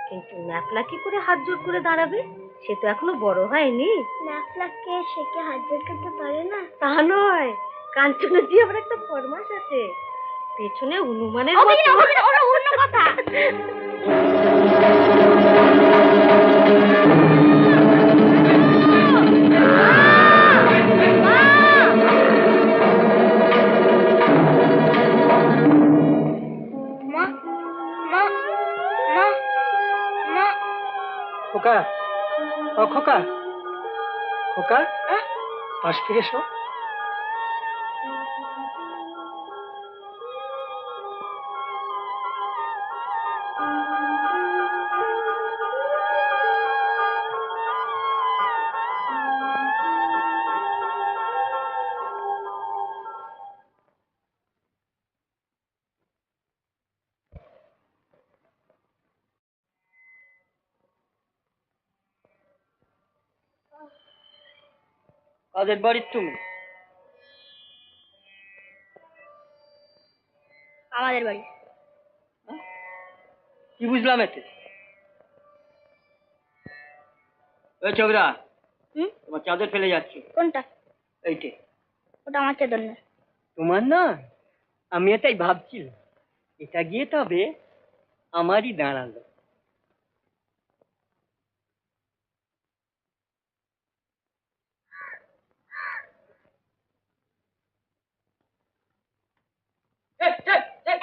কিন্তু ন্যাপলা কি করে হাত জোর করে দাঁড়াবে? সে তো এখনো বড় হয়নি। ন্যাপলাকে সে কি হাত জোর করতে পারে না? তা নয়, কাঞ্চনের যে আবার একটা ফরমাস আছে, পেছনে হনুমানের ওরা অন্য কথা। মা মা মা মা খোকা, ও খোকা, খোকা, পাশ ফিরে এসো। কাদের বাড়ির তুমি? আমাদের বাড়ি। কি বুঝলাম এতে? ওই ছোকরা, তোমার চাদর ফেলে যাচ্ছে। কোনটা? এইটে। ওটা আমার চাদর না। তোমার না? আমি এটাই ভাবছিলাম, এটা গিয়ে তবে আমারই দাঁড়ালো।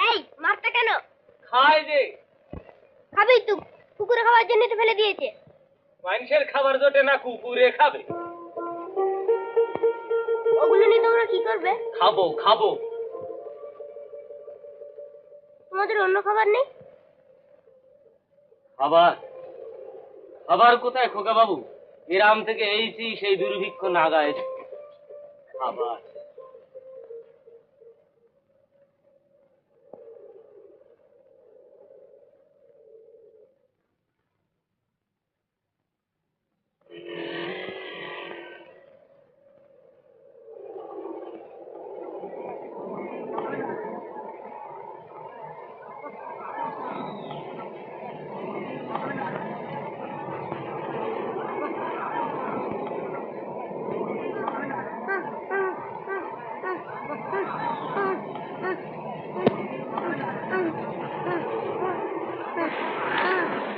এই মারটা কেন? খাই দে, খাবি তো, কুকুরে খাওয়ার জন্য তো ফেলে দিয়েছে। মানুষের খাবার জোটে না, কুকুরে খাবে। ওগুলো নিয়ে তোমরা কি করবে? খাবো খাবো। তোমাদের অন্য খাবার নেই? খাবার খাবার কোথায় খোকা বাবু? গ্রাম থেকে এইছি, সেই দুর্ভিক্ষ নাগায় খাবার।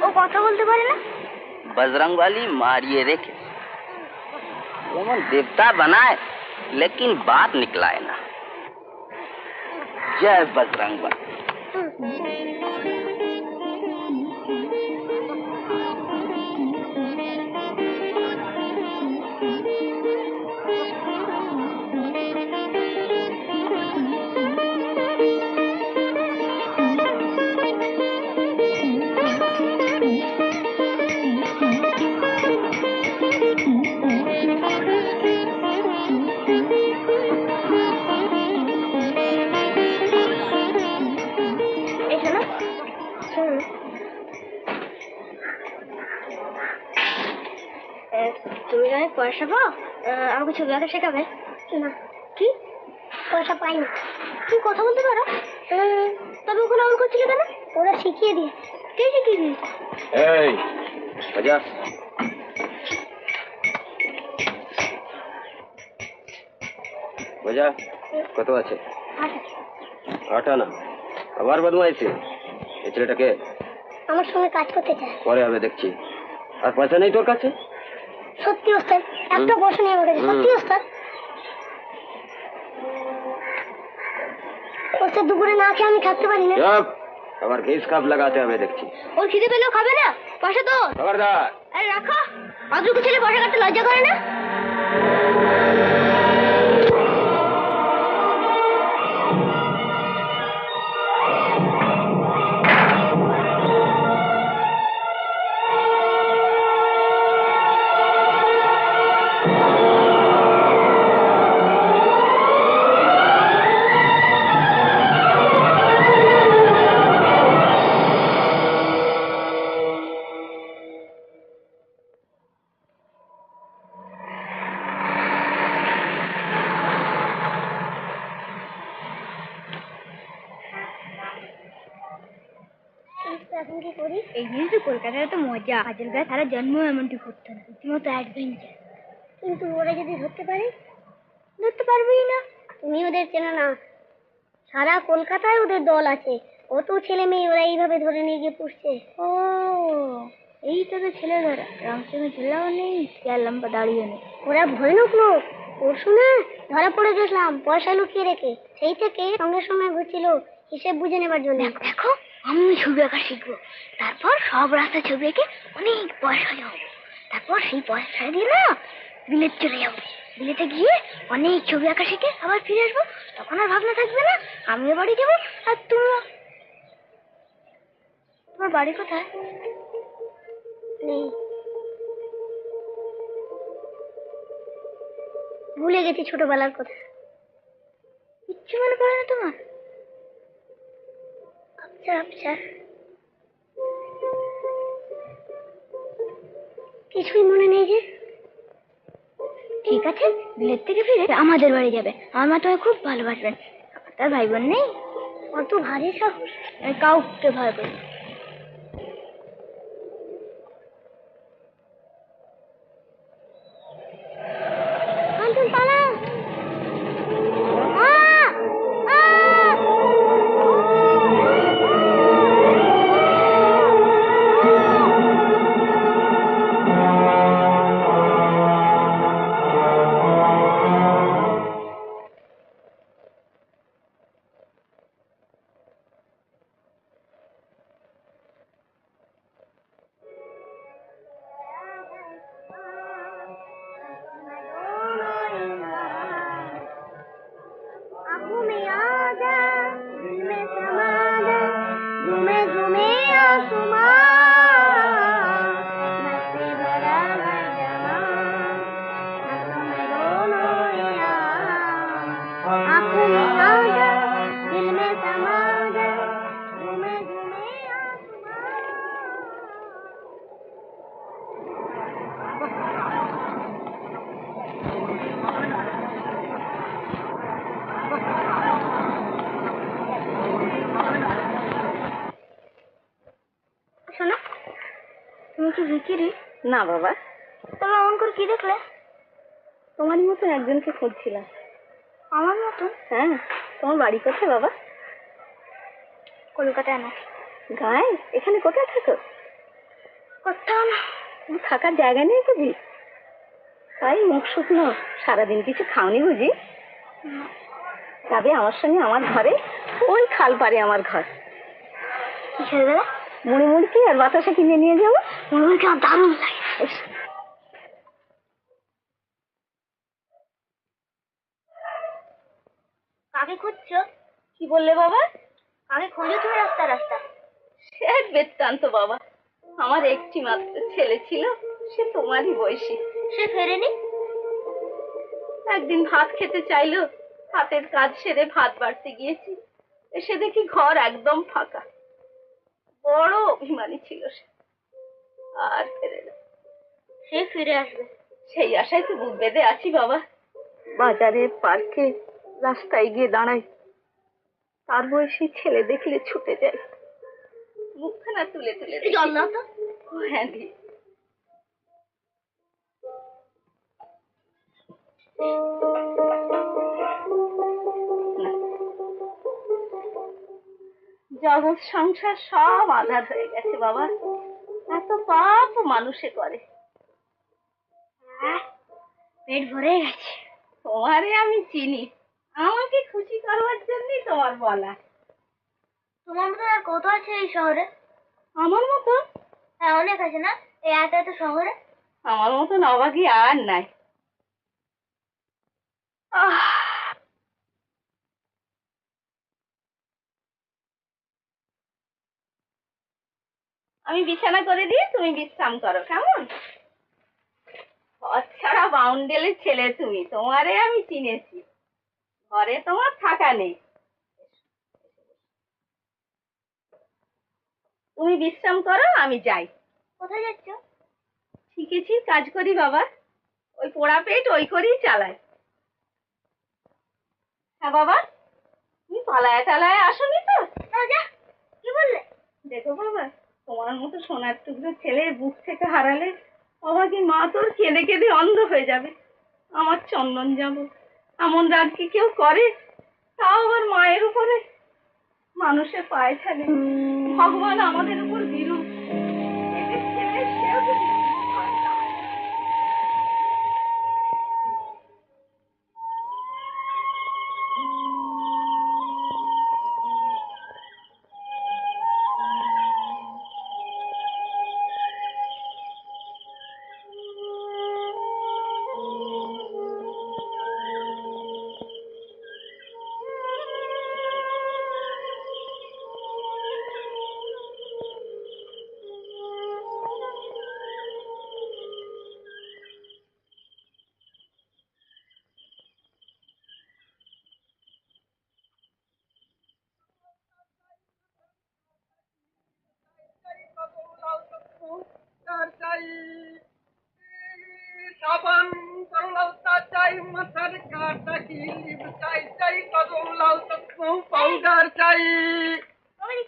ও কথা বলতে পারে না? बजरंगबली मारिए रेखे जेमन देवता बनाए लेकिन बात निकलाए ना। जय बजरंगबली। এই শোনো, শোনো, তুমি জানো পয়সা পাও, আমাকে ছবি আঁকা শেখাবে? না। কি? পয়সা পাই না। তুমি কথা বলতে পারো? তবে ওখানে অমন করছিলে কেন? ওরা শিখিয়ে দিয়েছে। কে শিখিয়ে দিয়েছে? এই বাজা, বাজা, কত আছে? আটা না, আবার বদমাইছি। এই ছেলেটাকে আমার সঙ্গে কাজ করতে চায়। পরে হবে দেখছি। আর পয়সা নেই তোর কাছে? সত্যি ওস্তাদ, একটা পয়সা নেই আমার কাছে। সত্যি ওস্তাদ। ওস্তাদ, দুপুরে না খেয়ে আমি থাকতে পারি না। চুপ, আবার ঘিস কাপ লাগাতে হবে দেখছি। ওর খিদে পেলেও খাবে না, পয়সা তো। খবরদার। আরে রাখো, অদ্রুকু ছেলে পয়সা কাটতে লজ্জা করে না? এখন কি করি? এই জিনিস তো কলকাতায় তো মজা। কাজল গায়ে সারা জন্ম এমনটি করতো না, রীতিমতো অ্যাডভেঞ্চার। কিন্তু ওরা যদি ধরতে পারে? ধরতে পারবেই না। তুমি ওদের চেনো না, সারা কলকাতায় ওদের দল আছে। কত ছেলে মেয়ে ওরা এইভাবে ধরে নিয়ে গিয়ে পুষছে। ও এই তবে ছেলে ধরা। রামচন্দ্র ঝোলাও নেই, চেয়ার লম্বা দাঁড়িয়ে নেই। ওরা ভয়ানক লোক। পরশু না ধরা পড়ে গেছিলাম পয়সা লুকিয়ে রেখে, সেই থেকে সঙ্গে সঙ্গে ঘুরছিল হিসেব বুঝে নেবার জন্য। দেখো আমি ছবি আঁকা শিখবো, তারপর সব রাস্তায় ছবি এঁকে অনেক পয়সা জমাবো। তারপর সেই পয়সা দিয়ে না বিলেত চলে যাবো। বিলেতে গিয়ে অনেক ছবি আঁকা শিখে আবার ফিরে আসবো। তখন আর ভাবনা থাকবে না, আমিও বাড়ি যাবো আর তুমিও। তোমার বাড়ি কোথায়? নেই, ভুলে গেছি ছোটবেলার কথা। কিচ্ছু মনে পড়ে না তোমার? আচ্ছা আচ্ছা, কিছুই মনে নেই যে। ঠিক আছে, বিলেত থেকে ফিরে আমাদের বাড়ি যাবে। আমার মা তোমায় খুব ভালোবাসবেন। তার ভাই বোন নেই? অত ভারী সাহস, আমি কাউকে ভয় করি। শোনো, তুমি কি ভিখিরি? না বাবা, তবে এমন করে কি দেখলে? তোমারই মতো একজনকে খুঁজছিলাম। আমার মতন? হ্যাঁ, তোমার বাড়ি কোথায় বাবা? কলকাতায় না। গায়ে? এখানে কোথায় থাকো? কোথাও না। থাকার জায়গা নেই বুঝি? তাই মুখ শুকনো, সারাদিন কিছু খাওনি বুঝি? যাবে আমার সঙ্গে আমার ঘরে, ওই খাল পারে আমার ঘর। কি খেয়ে দেবে? মুড়ি মুড়কি আর বাতাসা কিনে নিয়ে যাবো। মুড়িকে আমার দারুণ লাগে। কাকে খুঁজছো? কি বললে বাবা? কাকে খোঁজো তুমি রাস্তা রাস্তা? সে এক বৃত্তান্ত বাবা। আমার একটি মাত্র ছেলে ছিল, সে তোমারই বয়সী। সে ফেরেনি? একদিন ভাত খেতে চাইলো, হাতের কাজ সেরে ভাত বাড়তে গিয়েছি, এসে দেখি ঘর একদম ফাঁকা। বড় অভিমানী ছিল সে, আর ফেরে না। সে ফিরে আসবে, সেই আশায় তো বুক বেঁধে আছি বাবা। বাজারে, পার্কে, রাস্তায় গিয়ে দাঁড়াই, তার বয়সী ছেলে দেখলে ছুটে যায়, মুখখানা তুলে তুলে দেখি। জল দাও তো। ও হ্যাঁ দি। জগৎ সংসার সব আধার হয়ে গেছে বাবা। এত পাপ মানুষে করে। পেট ভরে গেছে। তোমারে আমি চিনি, আমাকে খুশি করবার জন্যই তোমার বলা। তোমার মতো আর কত আছে এই শহরে? আমার মতো? হ্যাঁ অনেক আছে না, এই এত এত শহরে। আমার মতন অবাগী আর নাই। আমি বিছানা করে দিয়ে তুমি বিশ্রাম করো, কেমন? ছাড়া বাউন্ডেলের ছেলে তুমি, তোমারে আমি চিনেছি। ঘরে তোমার থাকা নেই। তুমি বিশ্রাম করো, আমি যাই। কোথায় যাচ্ছ? শিখেছি কাজ করি বাবা, ওই পোড়া পেট ওই করেই চালায়। হ্যাঁ বাবা, তুমি পালায় টালায় আসনি তো? যা, কি বললে? দেখো বাবা, তোমার মতো সোনার টুকরো ছেলে বুক থেকে হারালে অভাগী মা তোর কেঁদে কেঁদে অন্ধ হয়ে যাবে। আমার চন্দন যাব এমন রাগ কি কেউ করে? তাও আবার মায়ের উপরে। মানুষের পায়ে ফেলে, ভগবান আমাদের উপর বিরূপ। এদের ছেলে সেও যদি হয় না।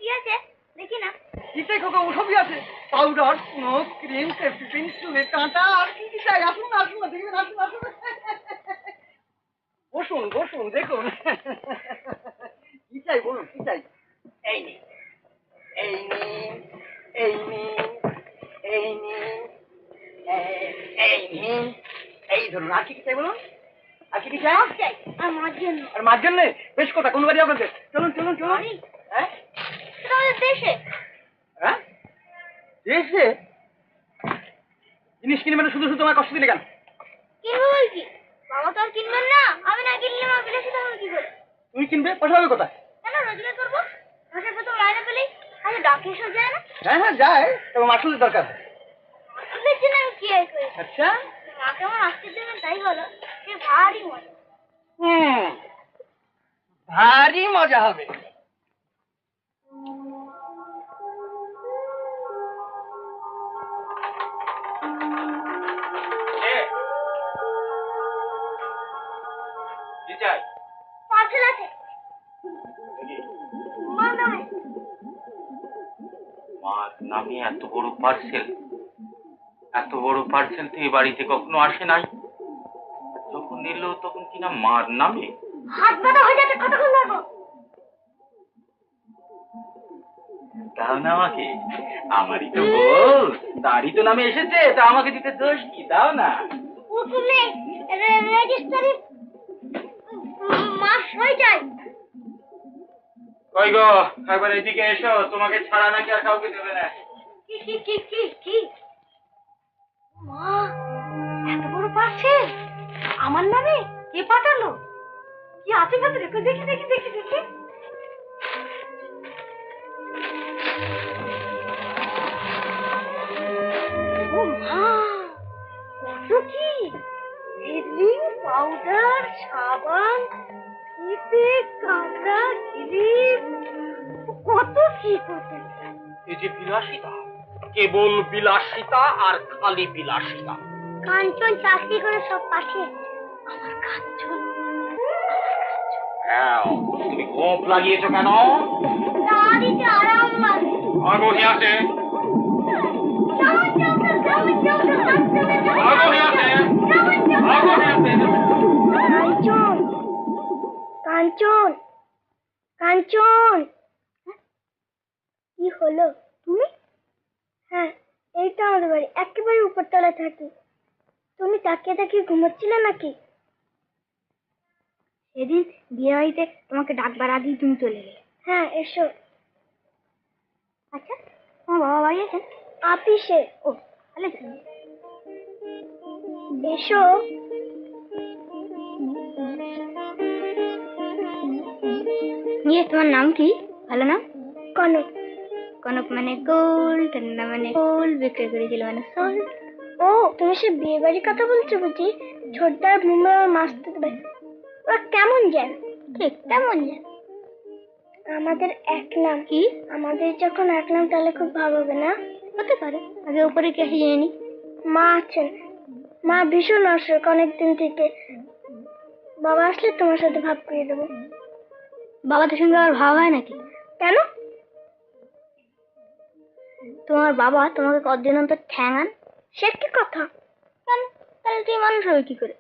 কি আছে দেখি না। কিসে খোকা ওসবই আছে, পাউডার, স্মোক, ক্রিম, সেফটিপিন, চুলের কাঁটা, আর কি কি চাই? আসুন না, আসুন না, দেখবেন, আসুন, আসুন। বসুন বসুন, দেখুন কি চাই বলুন, কি চাই? এই নিন, এই নিন, এই নিন, এই নিন, এই নিন, এই ধরুন। আর কি কি চাই বলুন? আর কি কি চাই? আর মার জন্য। আর মার জন্য বেশ কথা, কোন বাড়ি আপনাদের? চলুন চলুন চলুন। হ্যাঁ সেটা আমাদের দেশে। হ্যাঁ, দেশে জিনিস কিনবে না, শুধু শুধু তোমার কষ্ট দিলে কেন? কিনবো বলছি, বাবা তো আর কিনবেন না। আমি না কিনলে মা বিলাসিতা হবে কি করে? তুমি কিনবে, পয়সা পাবে কোথায়? কেন রোজগার করবো? মাসের প্রথম মাইনে পেলেই আচ্ছা ডাকে এসব যায় না? হ্যাঁ হ্যাঁ যায়, তবে মাসুলের দরকার। মাসুলের জন্য আমি কি আর করি? আচ্ছা, মাকে আমার আসতে দেবেন, তাই বলো। সে ভারী মজা। ভারী মজা হবে। কি চাই? পার্সেল আছে। মা নামে। মার নামে এত বড় পার্সেল? এত বড় পার্সেল তো এ বাড়িতে কখনো আসে নাই। যখন এলো তখন কিনা মার নামে। হাত ব্যথা হয়ে যাচ্ছে, কতক্ষণ লাগবো? দাও না আমাকে, আমারই তো বউ, তারই তো নামে এসেছে, তা আমাকে দিতে দোষ কি? দাও না। উঠলে রেজিস্ট্রারি মাস হয়ে যায়। কই গো, একবার এদিকে এসো, তোমাকে ছাড়া নাকি আর কাউকে দেবে না। কি কি কি কি কি? মা, এত বড় পার্সেল আমার নামে? কে পাঠালো? কি আছে ভেতরে? দেখি দেখি দেখি দেখি। ও মা, কত কি! হেডলিং, পাউডার, সাবান, ফিতে, কাঁটা, ক্রিম, কত কি কত! এই যে বিলাসিতা, কেবল বিলাসিতা আর খালি বিলাসিতা। কাঞ্চন চাকরি করে সব পাঠিয়ে। আমার কাঞ্চন, তুমি গোপ লাগিয়েছো কেন? তা দিতে আরাম লাগে। আগুনি আছে, আগুনি আছে, আগুনি আছে। কাঞ্চন, কাঞ্চন, কাঞ্চন, কি হলো? তুমি? হ্যাঁ, এই তো আমাদের বাড়ি, একেবারে উপরতলা থাকি। তুমি তাকিয়ে তাকিয়ে ঘুমোচ্ছিলে নাকি? সেদিন বিয়ে বাড়িতে তোমাকে ডাকবার আগেই তুমি চলে গেলে। হ্যাঁ, এসো। আচ্ছা, তোমার বাবা বাড়ি আছেন? আপিসে। ও, তাহলে এসো। নিয়ে তোমার নাম কি? ভালো নাম? কনক। কনক মানে গোল, ঠান্ডা মানে গোল, বিক্রি করেছিল মানে সোল। ও, তুমি সে বিয়ে বাড়ির কথা বলছো বুঝি? ছোটদার মুম্বাই মাছ দেবে। ওরা কেমন যেন? ঠিক তেমন যেন। আমাদের এক নাম। কি? আমাদের যখন এক নাম তাহলে খুব ভালো হবে না? হতে পারে। আগে উপরে কে আসে জেনে নি। মা আছেন। মা ভীষণ অসুখ অনেকদিন থেকে। বাবা আসলে তোমার সাথে ভাব করে দেবো। বাবাদের সঙ্গে আর ভাব হয় নাকি? কেন? তোমার বাবা তোমাকে কতদিন অন্তর ঠ্যাঙান? সে কি কথা? কেন? তাহলে তুই মানুষ হবে কি করে?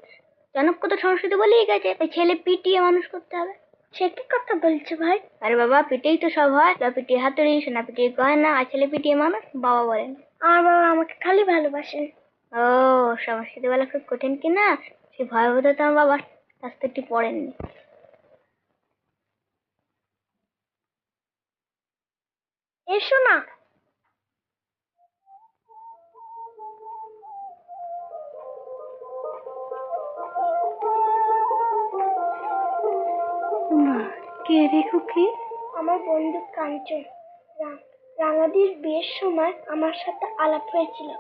জনক তো সংস্কৃতি বলেই গেছে ওই ছেলে পিটিয়ে মানুষ করতে হবে। সে কি কথা বলছো ভাই? আরে বাবা, পিটেই তো সব হয়। পিটিয়ে হাতুড়ি, সোনা পিটিয়ে গয়না, আর ছেলে পিটিয়ে মানুষ বাবা বলেন। আমার বাবা আমাকে খালি ভালোবাসেন। ও, সংস্কৃতি বলা খুব কঠিন কি না, সে ভয়াবহ তো আমার বাবার কাছ থেকে একটু পড়েননি। এসো না। কে রে খুকি? আমার বন্ধু কাঞ্চন। রাঙাদির বিয়ের সময় আমার সাথে আলাপ হয়েছিল।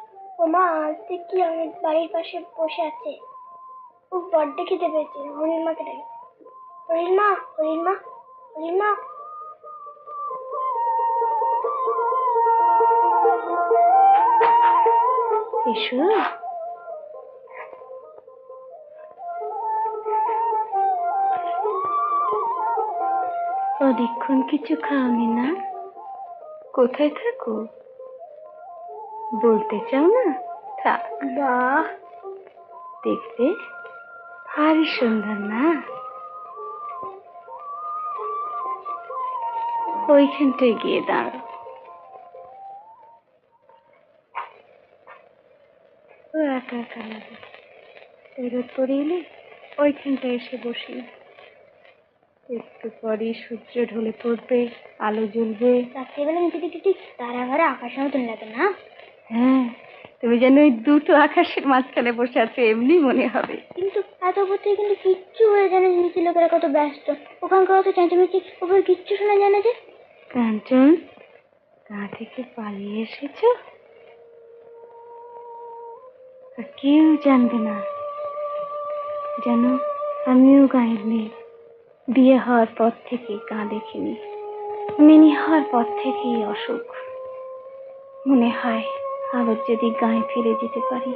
ওমা আজ দেখি আমার বাড়ির পাশে বসে আছে। ও বড্ড খেতে পেয়েছে। হরিণমাকে ডাকে। হরিণমা, হরিণমা, হরিণমা। এসো। অধিকক্ষণ কিছু খাওনি না? কোথায় থাকো? বলতে চাও না? থাক। বাহ, দেখতে ভারী সুন্দর না? ওইখানটায় গিয়ে দাঁড়াও। ও একা একা লাগে। রোদ পড়ে এলে ওইখানটায় এসে বসি। একটু পরে সূর্য ঢলে পড়বে, আলো জ্বলবে। রাত্রিবেলা নিচে দিকে ঠিক তারা ঘরে আকাশের মতন লাগে না? হ্যাঁ, তুমি যেন ওই দুটো আকাশের মাঝখানে বসে আছো এমনি মনে হবে। কিন্তু এত পথে কিন্তু কিচ্ছু হয়ে যায় না। নিচে লোকেরা কত ব্যস্ত, ওখানকার অত চেঁচামেচি, ওপর কিচ্ছু শোনা যায় না যে। কাঞ্চন, গা থেকে পালিয়ে এসেছো? আর কেউ জানবে না যেন আমিও গাঁয়ের মেয়ে। বিয়ে হওয়ার পর থেকে গা দেখিনি, মিনি হওয়ার পর থেকেই অসুখ। মনে হয় আবার যদি গাঁয়ে ফিরে যেতে পারি,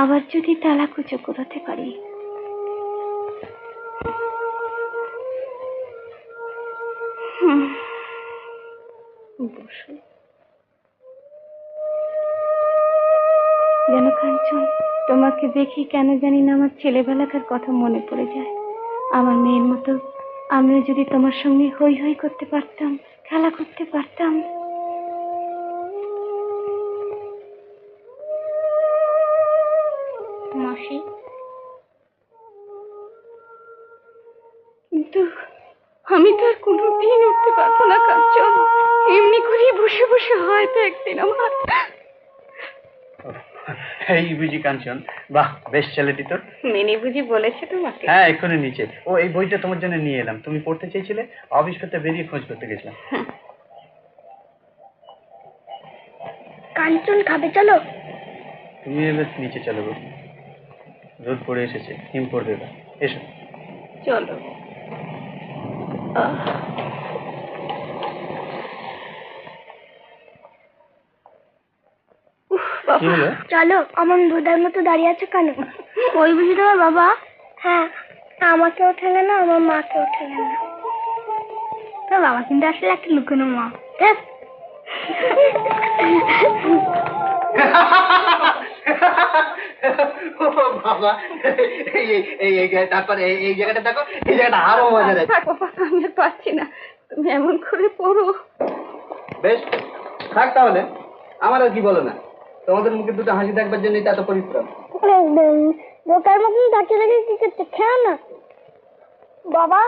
আবার যদি তালাকুচো করাতে পারি। বসো। যেন কাঞ্চন, তোমাকে দেখি কেন জানি না আমার ছেলেবেলাকার কথা মনে পড়ে যায়। আমার মেয়ের মতো আমিও যদি তোমার সঙ্গে হই হই করতে পারতাম, খেলা করতে পারতাম। মাসি, কিন্তু আমি তো আর কোনোদিন উঠতে পারবো না কাঞ্চন। এমনি করেই বসে বসে হয়তো একদিন আমার। এই বুঝি কাঞ্চন, বাহ বেশ ছেলেটি তোর। মিনি বুঝি বলেছে তোমাকে? হ্যাঁ, এক্ষুনি নিচে। ও এই বইটা তোমার জন্য নিয়ে এলাম, তুমি পড়তে চেয়েছিলে। অফিস করতে বেরিয়ে খোঁজ করতে গেছিলাম। কাঞ্চন খাবে, চলো। তুমি এবার নিচে চলো গো, রোদ পড়ে এসেছে, হিম পড়বে এবার। এসো। চলো। কি হলো? চলো। আমার বোধার মতো দাঁড়িয়ে আছো কেন? ওই বুঝি তোমার বাবা? হ্যাঁ, আমাকেও ঠেলে না, আমার মাকেও ঠেলে না। তোর বাবা কিন্তু আসলে একটা লুকানো মা। ধ্যাৎ। ও বাবা, তারপরে এই জায়গাটা দেখো, এই জায়গাটা আরো মজার আছে। আমি আর পারছি না, তুমি এমন করে পড়ো। বেশ, থাক তাহলে। আমার আর কি বলো না, তোমাদের মুখে দুটো হাসি দেখবার জন্যই তো এত পরিশ্রম। বোকার মতন তাকিয়ে রেখে কি করতে? খেও না। বাবা,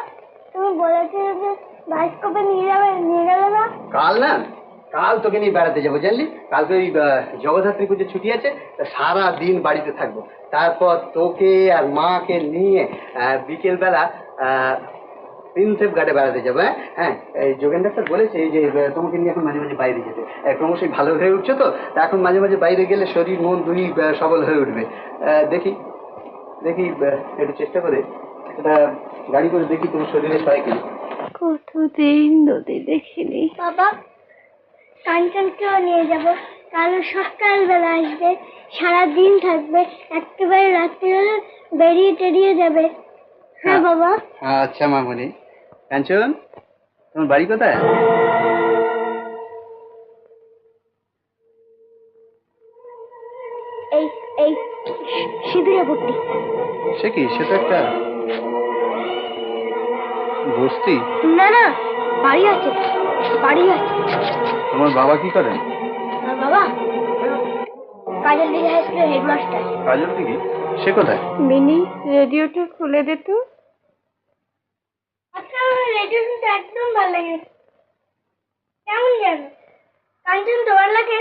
তুমি বলেছিলে যে বাইস্কোপে নিয়ে যাবে, নিয়ে গেলে না? কাল না, কাল তোকে নিয়ে বেড়াতে যাবো জানলি। কালকে ওই জগদ্ধাত্রী পুজো ছুটি আছে, তা সারা দিন বাড়িতে থাকবো। তারপর তোকে আর মাকে নিয়ে বিকেল বেলা প্রিন্সেপ ঘাটে বেড়াতে যাবো। হ্যাঁ, এই যোগেন ডাক্তার বলেছে এই যে তোমাকে নিয়ে এখন মাঝে মাঝে বাইরে যেতে। ক্রমশই ভালো হয়ে উঠছো তো, তা এখন মাঝে মাঝে বাইরে গেলে শরীর মন দুই সবল হয়ে উঠবে। দেখি দেখি একটু চেষ্টা করে এটা গাড়ি করে দেখি তোমার শরীরে সবাই কিনি। কতদিন নদী দেখিনি। বাবা, কাঞ্চনকেও নিয়ে যাব। কাল সকালবেলা আসবে, সারাদিন থাকবে, একেবারে রাত্রিবেলা বেরিয়ে টেরিয়ে যাবে। হ্যাঁ বাবা। আচ্ছা মামনি। কাঞ্চন, তোমার বাড়ি কোথায়? সে কি, সে তো একটা বস্তি। না না, বাড়ি আছে, বাড়ি আছে। তোমার বাবা কি করেন? আর বাবা কাজল দিদি হাই স্কুলের হেডমাস্টার। কাজল দিদি? সে কোথায়? মিনি, রেডিওটা খুলে দে তো। আচ্ছা, আমার রেডিও শুনতে একদম ভালো লাগে না। কেমন যেন কাঞ্চন, তোমার লাগে?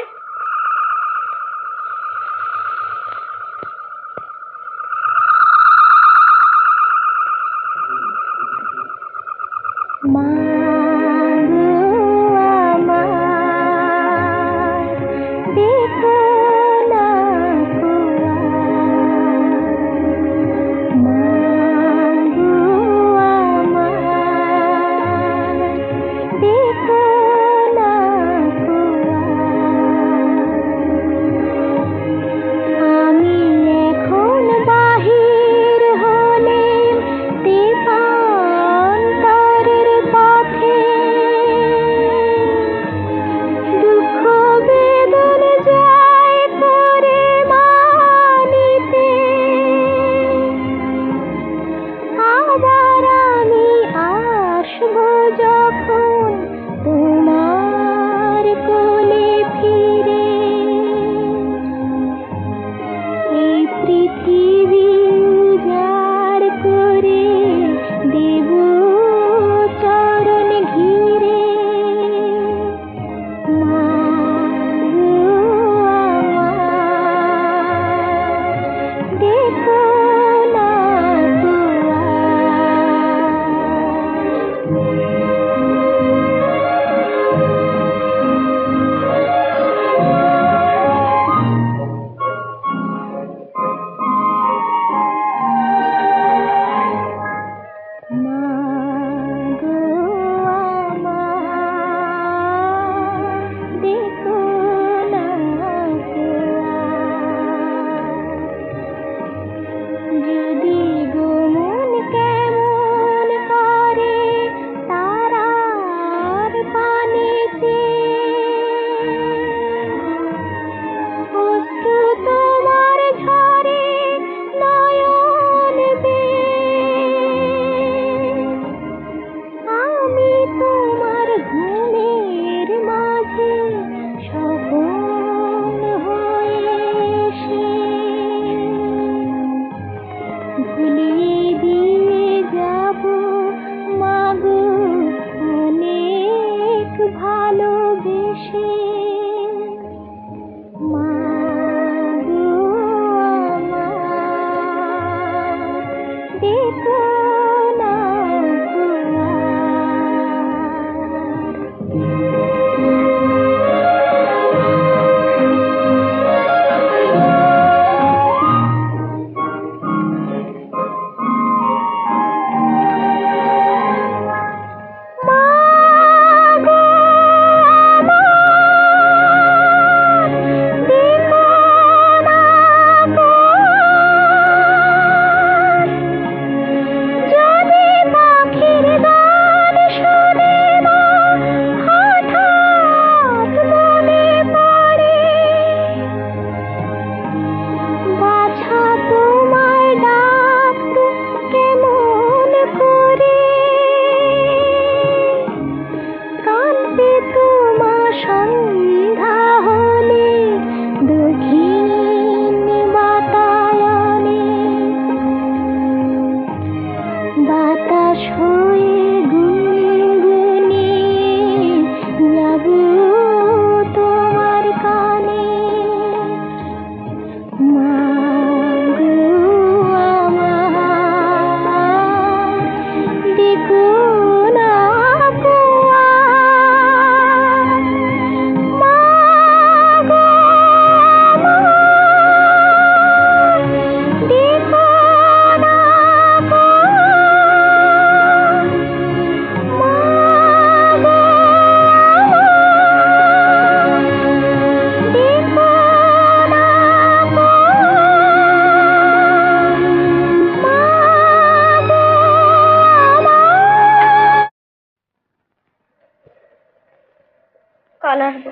কাল আসবো।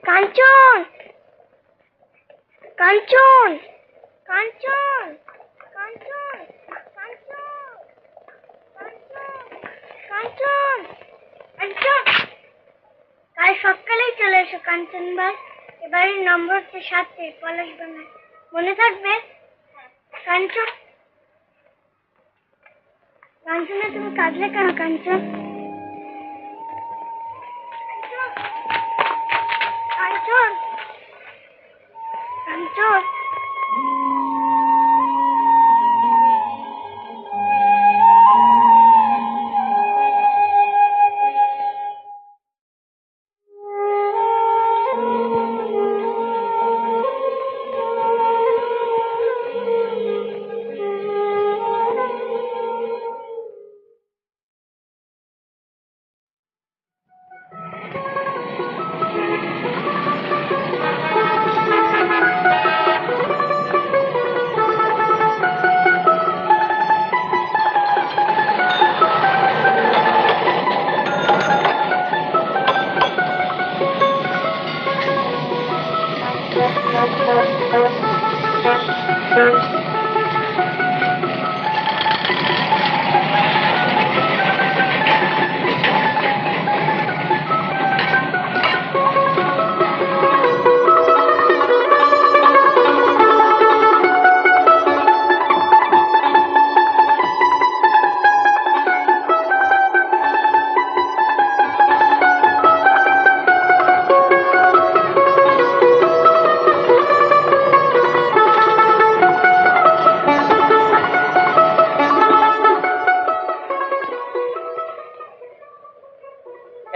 কাঞ্চন, কাঞ্চন, কাঞ্চন কাঞ্চন কাঞ্চন কাঞ্চন কাঞ্চন কাল সকালেই চলে এসো কাঞ্চন ভাই। এবারের নম্বর হচ্ছে 7 পলাশ বানায়, মনে থাকবে? কাঞ্চন কাঞ্চনা, তুমি কাঁদলে কেন কাঞ্চন? কাঞ্চন কাঞ্চন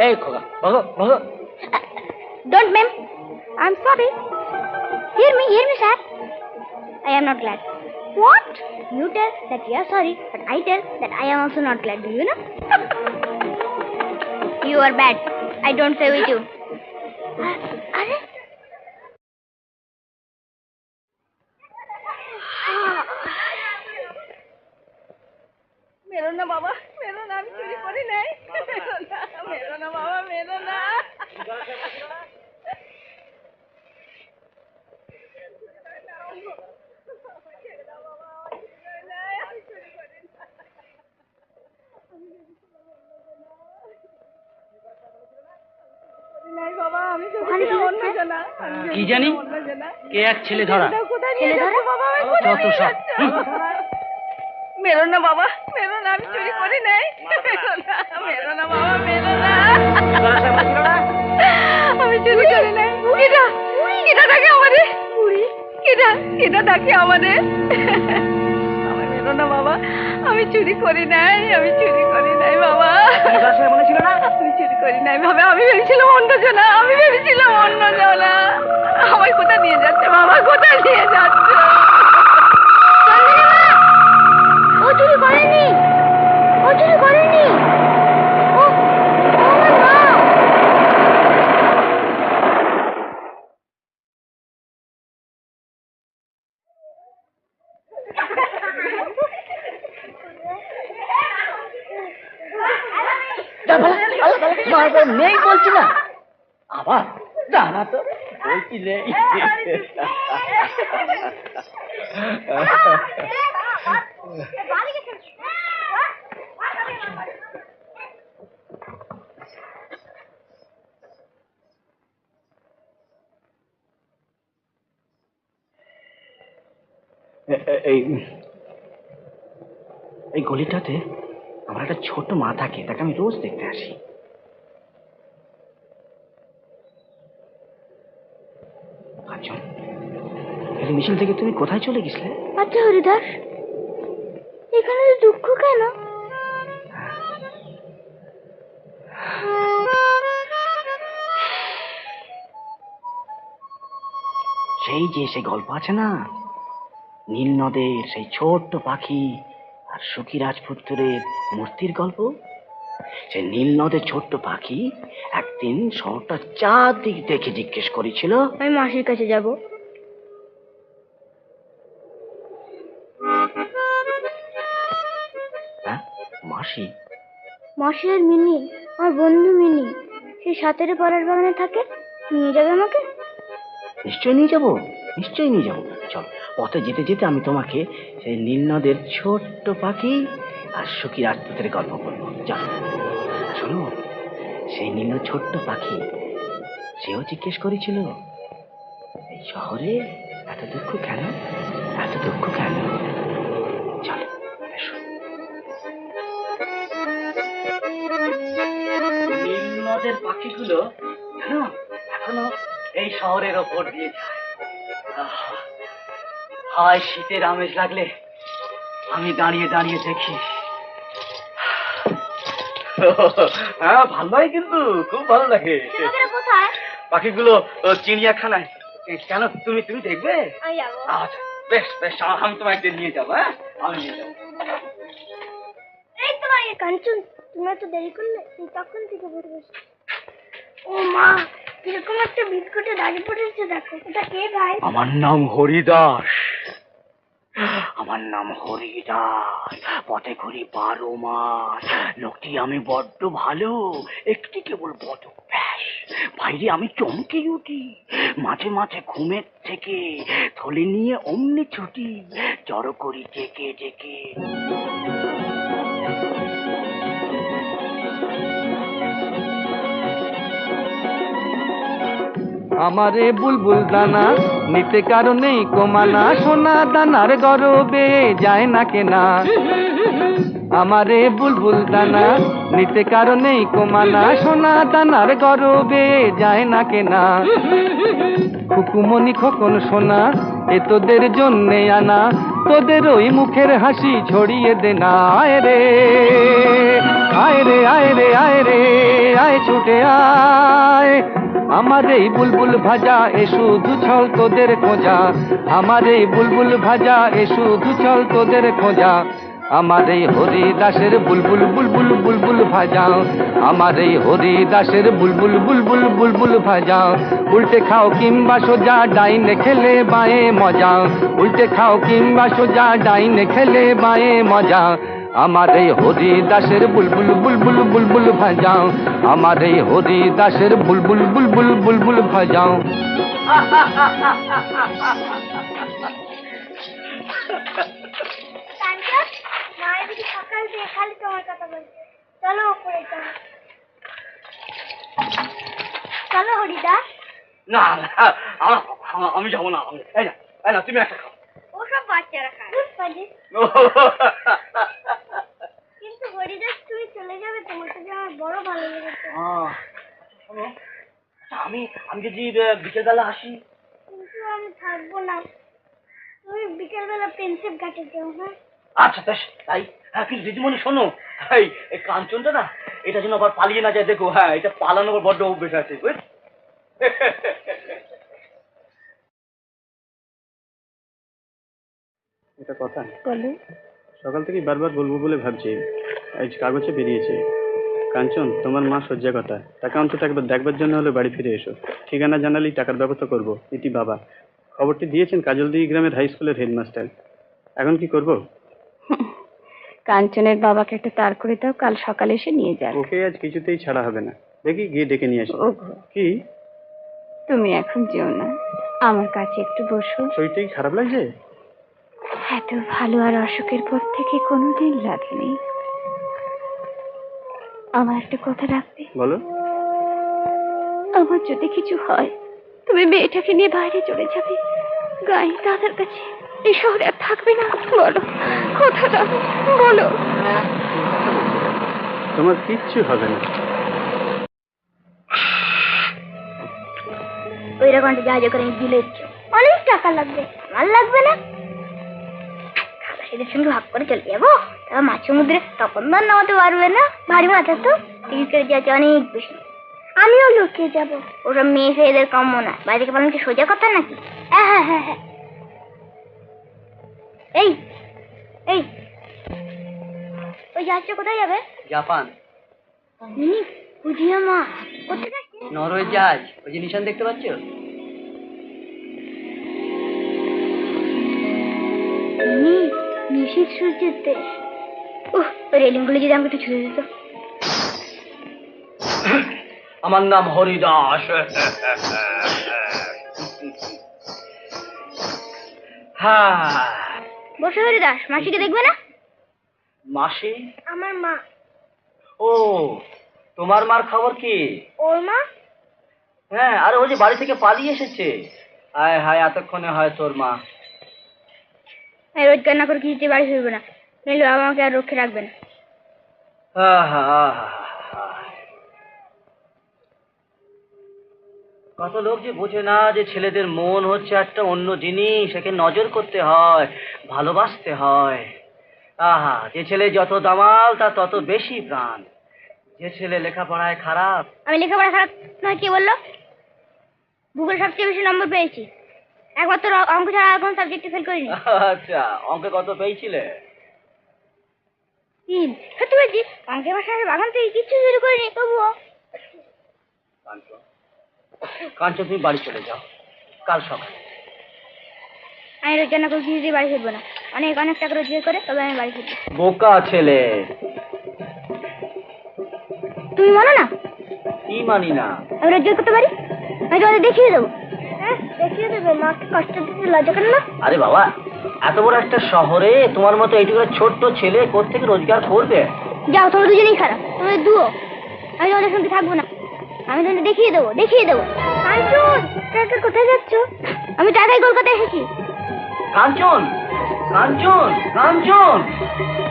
এই খোকা ভাগো ভাগো। Don't, ma'am. I'm sorry. Hear me, sir. I am not glad. What? You tell that you are sorry, but I tell that I am also not glad. Do you know? You are bad. I don't say with you. Arre? মেরো না বাবা, মেরো না, আমি চুরি করি নাই। মেরো না বাবা, মেরো না। কি জানি কে এক ছেলে ধরা। যত সব। মেরো না বাবা, মেরো না, আমি চুরি করি নাই। মেরো না বাবা, মেরো না। আমি চুরি করি নাই। কিটা কিটা ডাকে আমারে, কিটা ডাকে আমারে। আমার মেরো না বাবা, আমি চুরি করি নাই, আমি চুরি করি নাই বাবা। মনে ছিল না? আমি চুরি করি নাই বাবা, আমি ভেবেছিলাম অন্য জনা, আমি ভেবেছিলাম অন্য জনা। আমায় কোথায় নিয়ে যাচ্ছে বাবা, কোথায় নিয়ে যাচ্ছে? ও চুরি করেনি, ও চুরি করেনি। ও না। নেই বলছি না, আবার জানা তো বলছি নেই। এই গলিটাতে আমার একটা ছোট মা থাকে, তাকে আমি রোজ দেখতে আসি। কাঞ্চন, এই মিছিল থেকে তুমি কোথায় চলে গেছিলে? আচ্ছা হরিদাস, এখানে তো দুঃখ কেন? সেই যে সে গল্প আছে না, নীল নদের সেই ছোট্ট পাখি আর সুখী রাজপুত্রের মূর্তির গল্প। সে নীল নদের ছোট্ট পাখি একদিন শহরটা চারদিক দেখে জিজ্ঞেস করেছিল, আমি মাসির কাছে যাব। হ্যাঁ, মাসি? মাসি আর মিনি, আমার বন্ধু মিনি, সে সাঁতারে পড়ার বাগানে থাকে। নিয়ে যাবে আমাকে? নিশ্চয়ই নিয়ে যাবো, নিশ্চয়ই নিয়ে যাবো। চল পথে যেতে যেতে আমি তোমাকে সেই নীল নদের ছোট্ট পাখি আর সুখী রাজপুতের গল্প বলবো। চলো শোনো, সেই নীল ছোট্ট পাখি সেও জিজ্ঞেস করেছিল, এই শহরে এত দুঃখ কেন, এত দুঃখ কেন? চলো এসো। নীল নদের পাখিগুলো জানো এখনো এই শহরের ওপর দিয়ে যায়। হায় শীতের আমেজ লাগলে আমি দাঁড়িয়ে দাঁড়িয়ে দেখি। হ্যাঁ ভালোই, কিন্তু খুব ভালো লাগে। কোথায়? পাখিগুলো চিড়িয়াখানায়। কেন, তুমি তুমি দেখবে? আচ্ছা বেশ বেশ, আমি তোমায় একদিন নিয়ে যাবো। হ্যাঁ আমি নিয়ে যাবো। এই তো ভাই কাঞ্চন, তুমি তো দেরি করলে, তখন থেকে বসে বসে। ও মা, এরকম একটা বিস্কুটে দাঁড়িয়ে পড়েছে, দেখো এটা কে ভাই? আমার নাম হরিদাস। আমার নাম হরিদাস, পথে ঘুরি 12 মাস। লোকটি আমি বড্ড ভালো, একটি কেবল বড় ব্যাস। বাইরে আমি চমকে উঠি, মাঝে মাঝে ঘুমের থেকে থলে নিয়ে অমনি ছুটি, জড়ো করি ডেকে ডেকে। আমারে বুলবুল দানা নিতে কারণেই কমানা, সোনা দানার গরবে যায় না কেনা। আমারে বুলবুল দানা নিতে কারণেই কমানা, সোনা দানার গরবে যায় না কেনা। খুকুমনি খোকন সোনা এ তোদের জন্যে আনা, তোদের ওই মুখের হাসি ছড়িয়ে দে না। আয় রে আয় রে আয় রে আয় রে আয় ছুটে আয়। আমার এই বুলবুল ভাজা এ শুধু ছল তোদের খোঁজা, আমার এই বুলবুল ভাজা এ শুধু ছল তোদের খোঁজা। আমার এই হরিদাসের বুলবুল বুলবুল বুলবুল ভাজা, আমার এই হরিদাসের বুলবুল বুলবুল বুলবুল ভাজা। উল্টে খাও কিংবা সোজা ডাইনে খেলে বাঁয়ে মজা, উল্টে খাও কিংবা সোজা ডাইনে খেলে বাঁয়ে মজা। আমার এই হরিদাসের বুলবুল বুলবুল বুলবুল ভাজাও, আমার এই হরিদাসের বুলবুল বুলবুল বুলবুল ভাজাও। কাঞ্চন, মায়ের দিকে সকাল থেকে খালি তোমার কথা বলছে। চলো উপরে চলো। চলো হরিদা। না না, আমি যাবো না। এই না এই না, তুমি একটা খাও। ওসব বাচ্চারা খায়। কিন্তু হরিদাস তুমি চলে যাবে, তোমাকে যে আমার বড় ভালো লেগেছে। শোনো, আমি আমি যদি বিকেলবেলা আসি। কিন্তু আমি থাকবো না, তুমি বিকেলবেলা পেন্সিল কাটে যাও। হ্যাঁ আচ্ছা বেশ তাই। হ্যাঁ কিন্তু দিদিমণি শোনো, এই কাঞ্চনটা না, এটা যেন আবার পালিয়ে না যায়। দেখো, হ্যাঁ এটা পালানোর বড্ড অভ্যেস আছে, বুঝ। এটা কথা বলো। সকাল থেকে বারবার বলবো বলে ভাবছি, আজ কাগজে বেরিয়েছে। কাঞ্চন, তোমার মা শয্যা কথা, তাকে অন্তত একবার দেখবার জন্য হলে বাড়ি ফিরে এসো। ঠিকানা জানালেই টাকার ব্যবস্থা করবো। ইতি বাবা খবরটি দিয়েছেন কাজলদিঘি গ্রামের হাই স্কুলের হেডমাস্টার। এখন কি করব? কাঞ্চনের বাবাকে একটা তার করে দাও, কাল সকালে এসে নিয়ে যাবে। ওকে আজ কিছুতেই ছাড়া হবে না। দেখি গিয়ে ডেকে নিয়ে আসি। ওগো, কি তুমি এখন যেও না, আমার কাছে একটু বসো। শরীরটাই খারাপ লাগছে? এত ভালো আর অসুখের পর থেকে কোনোদিন লাগেনি। আমার একটা কথা রাখবে? বলো। আমার যদি কিছু হয়, তুমি মেয়েটাকে নিয়ে বাইরে চলে যাবে, গায়ে দাদার কাছে, এই শহরে আর থাকবে না। বলো কথাটা, বলো। তোমার কিচ্ছু হবে না। ওই রকম জাহাজে করে দিলে অনেক টাকা লাগবে, আমার লাগবে না। খালাসিদের সঙ্গে ভাগ করে চলে যাবো, তারা মাছ সমুদ্রে তখন তো নামাতে পারবে না, ভারী মাছ তো টিকিট করে যাচ্ছে অনেক বেশি। আমিও লুকিয়ে যাবো, ওসব মেয়ে ফেয়েদের কাম্য না। বাইরে থেকে পালন কি সোজা কথা নাকি? হ্যাঁ হ্যাঁ হ্যাঁ হ্যাঁ। এই এই ওই জাহাজটা কোথায় যাবে? জাপান। মিনি বুঝিয়া মা কোথায়? নরওয়ে জাহাজ, ওই যে নিশান দেখতে পাচ্ছ? নিশীথ সূর্যের দেশ। ওই রেলিংগুলো যদি আমাকে একটু ছুঁয়ে দিত। আমার নাম হরিদাস। বসে হরিদাস, মাসিকে দেখবে না? মাসি? আমার মা। ও, তোমার মার খবর কি? ওর মা? হ্যাঁ, আরে ও যে বাড়ি থেকে পালিয়ে এসেছে। হায় হায়, এতক্ষণে হয় তোর মা। রোজগার না করে কিছুতে বাড়ি ফিরবে না, নইলে বাবা আমাকে আর রক্ষে রাখবে না। কত লোক যে বোঝে না যে ছেলেদের মন হচ্ছে একটা অন্য জিনিস, একে নজর করতে হয়, ভালোবাসতে হয়। যে ছেলে যত দামাল তার তত বেশি প্রাণ। যে ছেলে লেখাপড়ায় খারাপ। আমি লেখাপড়া খারাপ নয়, কে বললো? ভূগোল সবচেয়ে বেশি নম্বর পেয়েছি, একমাত্র অঙ্ক ছাড়া আর কোন সাবজেক্টে ফেল করিনি। আচ্ছা, অঙ্কে কত পেয়েছিলে? 3। সত্যি বলছি, অঙ্কের ভাষায় বাগান থেকে কিচ্ছু শুরু করিনি, তবুও। কাঞ্চন, তুমি বাড়ি চলে যাও কাল সকালে। আমি রোজগার না করে কিছুতেই বাড়ি ফিরবো না, অনেক অনেক টাকা রোজগার করে তবে আমি বাড়ি ফিরবো। বোকা ছেলে। তুমি মানো না? কি মানি না? আমি রোজগার করতে পারি, আমি তোমাদের দেখিয়ে দেবো। হ্যাঁ, দেখিয়ে দেবে, মাকে কষ্ট দিতে লজ্জা করে না? আরে বাবা, এত বড় একটা শহরে তোমার মতো এইটুকু ছোট্ট ছেলে কোত্থেকে রোজগার করবে? যাও, তোমরা দুজনেই খারাপ, তোমাদের দুও। আমি তোমাদের সঙ্গে থাকবো না, আমি তোমাদের দেখিয়ে দেবো, দেখিয়ে দেবো। কাঞ্চন, টাকা কোথায় যাচ্ছ? আমি টাকায় কলকাতায় এসেছি। কাঞ্চন, কাঞ্চন, কাঞ্চন,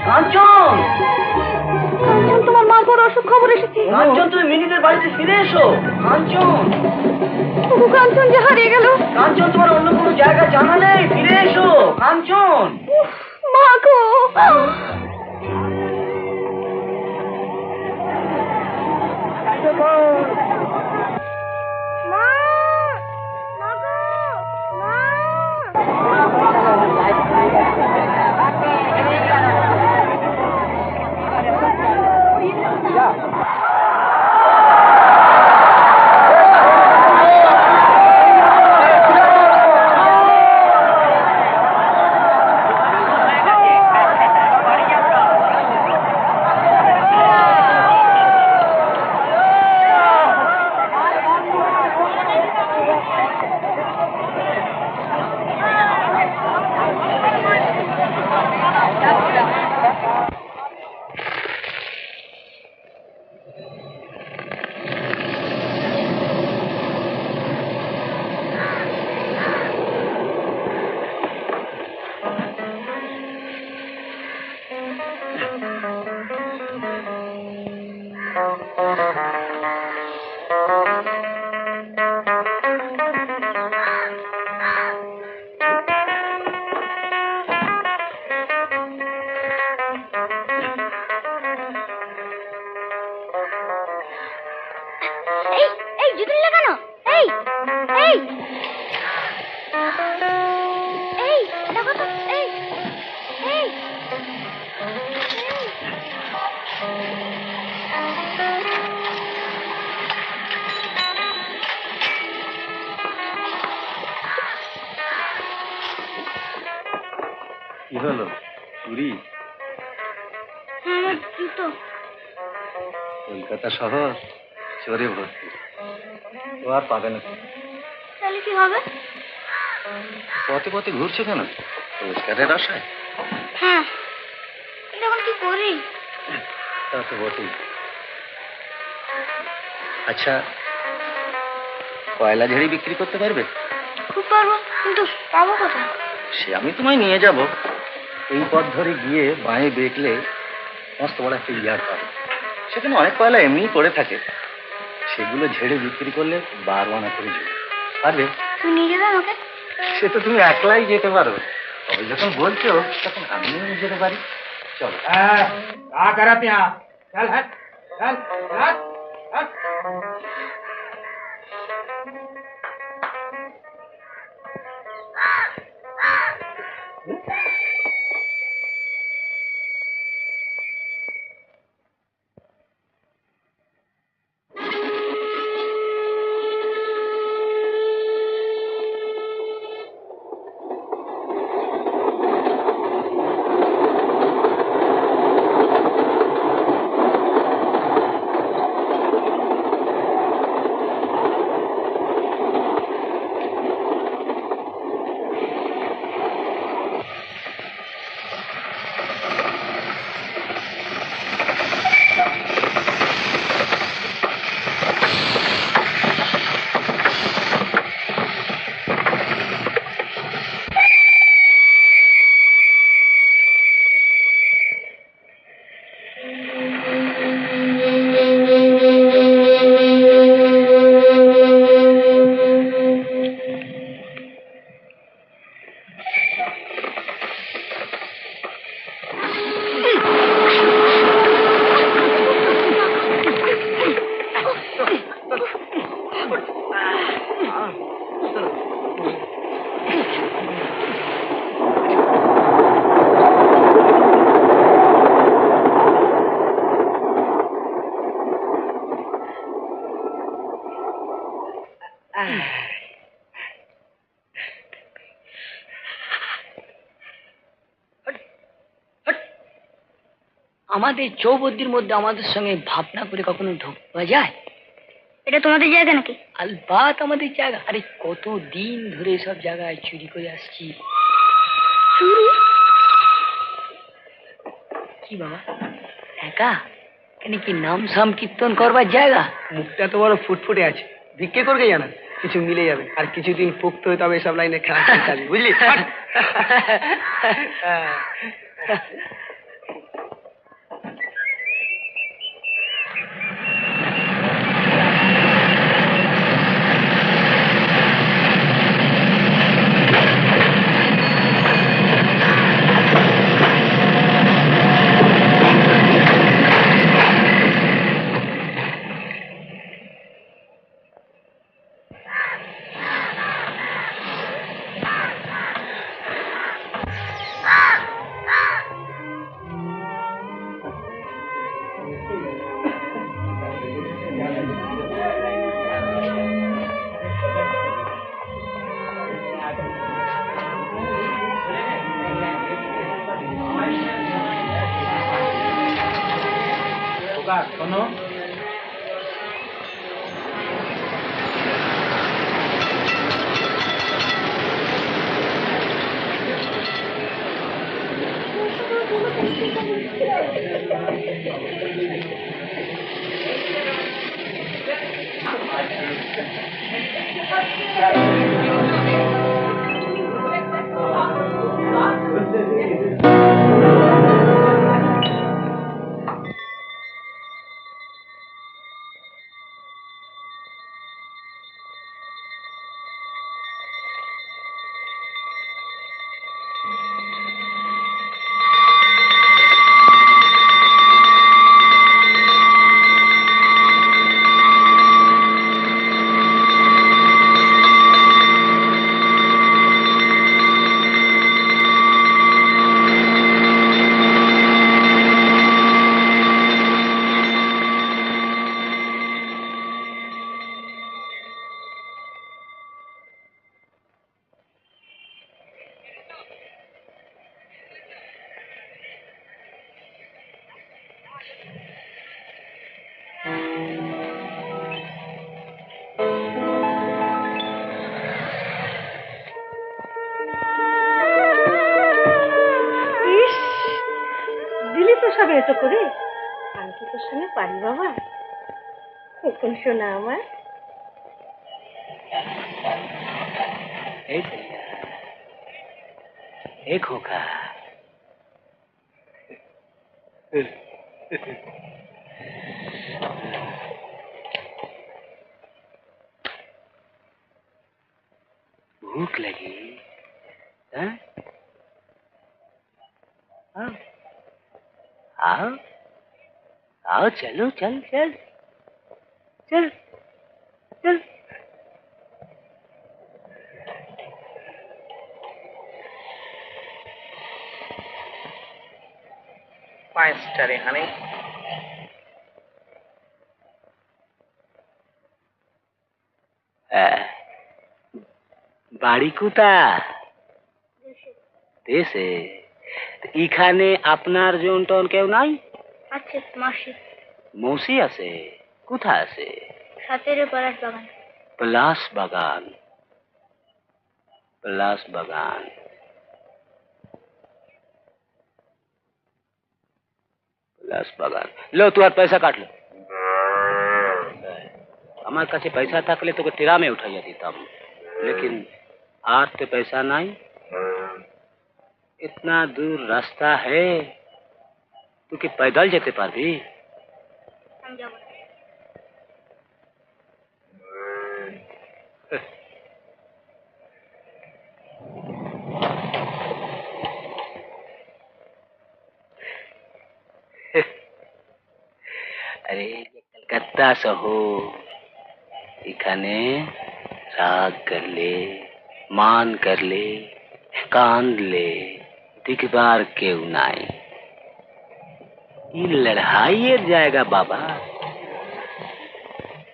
কাঞ্চন, কাঞ্চন, তোমার মার বড় অসুখ খবর এসেছে। কাঞ্চন, তুমি মিনিটের বাড়িতে ফিরে এসো। কাঞ্চন, কাঞ্চন যে হারিয়ে গেল। কাঞ্চন, তোমার অন্য কোনো জায়গা জানা নেই, ফিরে এসো। কাঞ্চন, মা গো। কি হলো, চুরি? কলকাতা শহর চোরে ভর্তি, ও আর পাবে না। তাহলে কি হবে? পথে পথে ঘুরছে কেন? রোজগারের আশায়। হ্যাঁ, কিন্তু এখন কি করি? তা তো বটেই। আচ্ছা, কয়লা ঝেড়ে বিক্রি করতে পারবে? খুব পারবো, কিন্তু পাবো কোথায়? সে আমি তোমায় নিয়ে যাব। এই পথ ধরে গিয়ে বাঁয়ে দেখলে মস্ত বড় একটা ইয়ার্ড পাবে, সেখানে অনেক কয়লা এমনিই পড়ে থাকে। সেগুলো ঝেড়ে বিক্রি করলে 12 আনা করে যাবে। পারবে? তুমি নিয়ে যাবে আমাকে? সে তো তুমি একলাই যেতে পারো, তবে যখন বলছো তখন আমিও নিয়ে যেতে পারি। চলো। আমাদের চৌবদ্দির মধ্যে আমাদের সঙ্গে ভাবনা করে কখনো ঢুকবা যায়? এটা তোমাদের জায়গা নাকি? আলবাত আমাদের জায়গা। আরে কত দিন ধরে সব জায়গায় চুরি করে আসছি। চুরি? কি বাবা একা? কেন কি নাম সাম কীর্তন করবার জায়গা? মুখটা তো বড় ফুটফুটে আছে, ভিক্ষে করবে জানা, কিছু মিলে যাবে। আর কিছুদিন পোক্ত হয়ে তবে সব লাইনে খেলা খেলতে বুঝলি? শোনো, দিলি তো সব এত করে, আমি কি তোর সঙ্গে পারি বাবা? এখন শোনা আমার। এই খোকা, भूख लगी? हाँ? आओ आओ आओ, चलो, चल चल चल चल। পাঁচটারে হানে বাড়ি কোথা? দেশে? এখানে আপনার জন টন কেউ নাই? আছে মাসি, মৌসি আছে? কোথায় আছে? সাথের পলাশ বাগান। পলাশ বাগান, পলাশ বাগান। পলাশ বাগান। লো, তোমার পয়সা কাটলো। আমার কাছে পয়সা থাকলে তোকে টেরামে উঠাইয়া দিতাম, लेकिन आज तो पैसा नहीं। इतना दूर रास्ता है, तू তুই কি पैदल যেতে পারবি? আমি যাবো না। আরে কলকাতা শহর, এখানে রাগ করলে, মান করলে, কাঁদলে দিকবার কেউ নাই। ये लड़ाइয়ের জায়গা বাবা।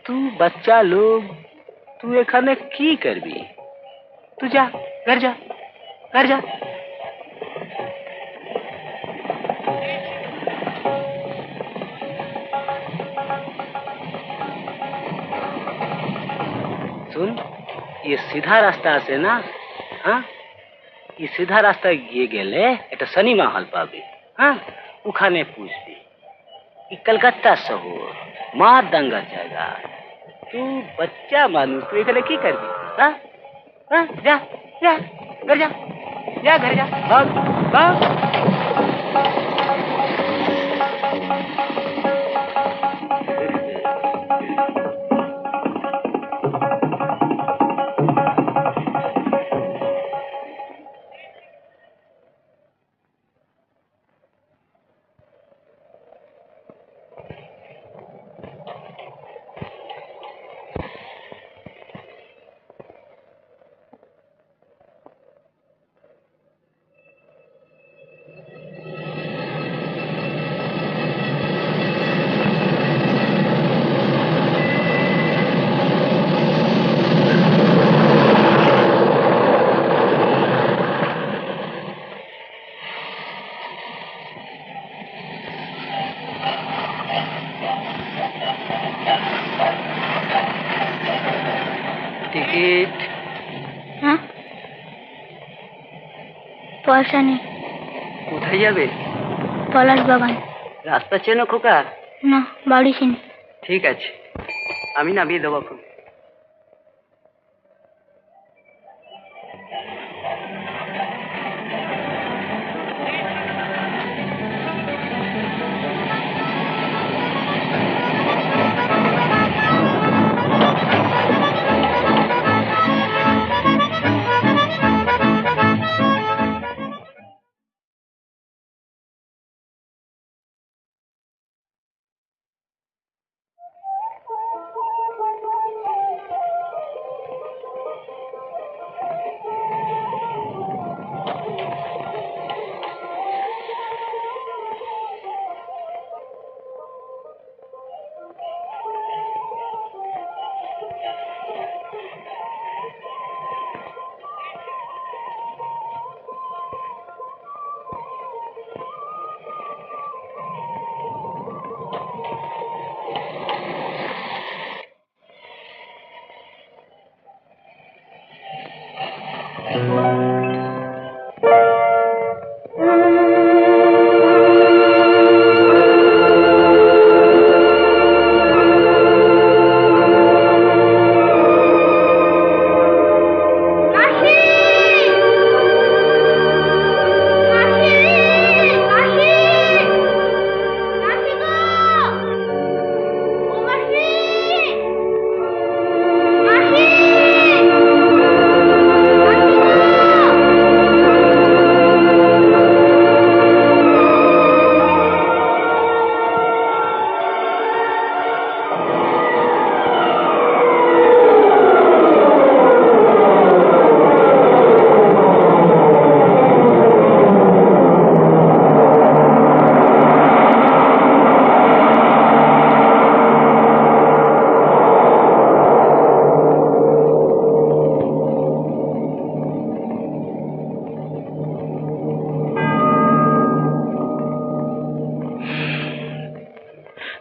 তুই বাচ্চা লোক, তুই এখানে কি করবি? তুই যা, ঘর যা, ঘর যা। सुन, ये सीधा रास्ता আছে না? হ্যাঁ, এই সিধা রাস্তায় গিয়ে গেলে এটা সিনেমা হল পাবি। হ্যাঁ, ওখানে পুষবি। এই কলকাতা শহর মার দাঙ্গার জায়গা। তুই বাচ্চা মানুষ, তুই এখানে কি করবি? হ্যাঁ হ্যাঁ, যা যা, ঘর যা, যা ঘর যা, ভাগ ভাগ। টিকিট? হ্যাঁ, পয়সা নেই। কোথায় যাবে? পলাশ বাগান। রাস্তা চেনো খোকা? না, বাড়ি চিনি। ঠিক আছে, আমি নামিয়ে দেবো এখন।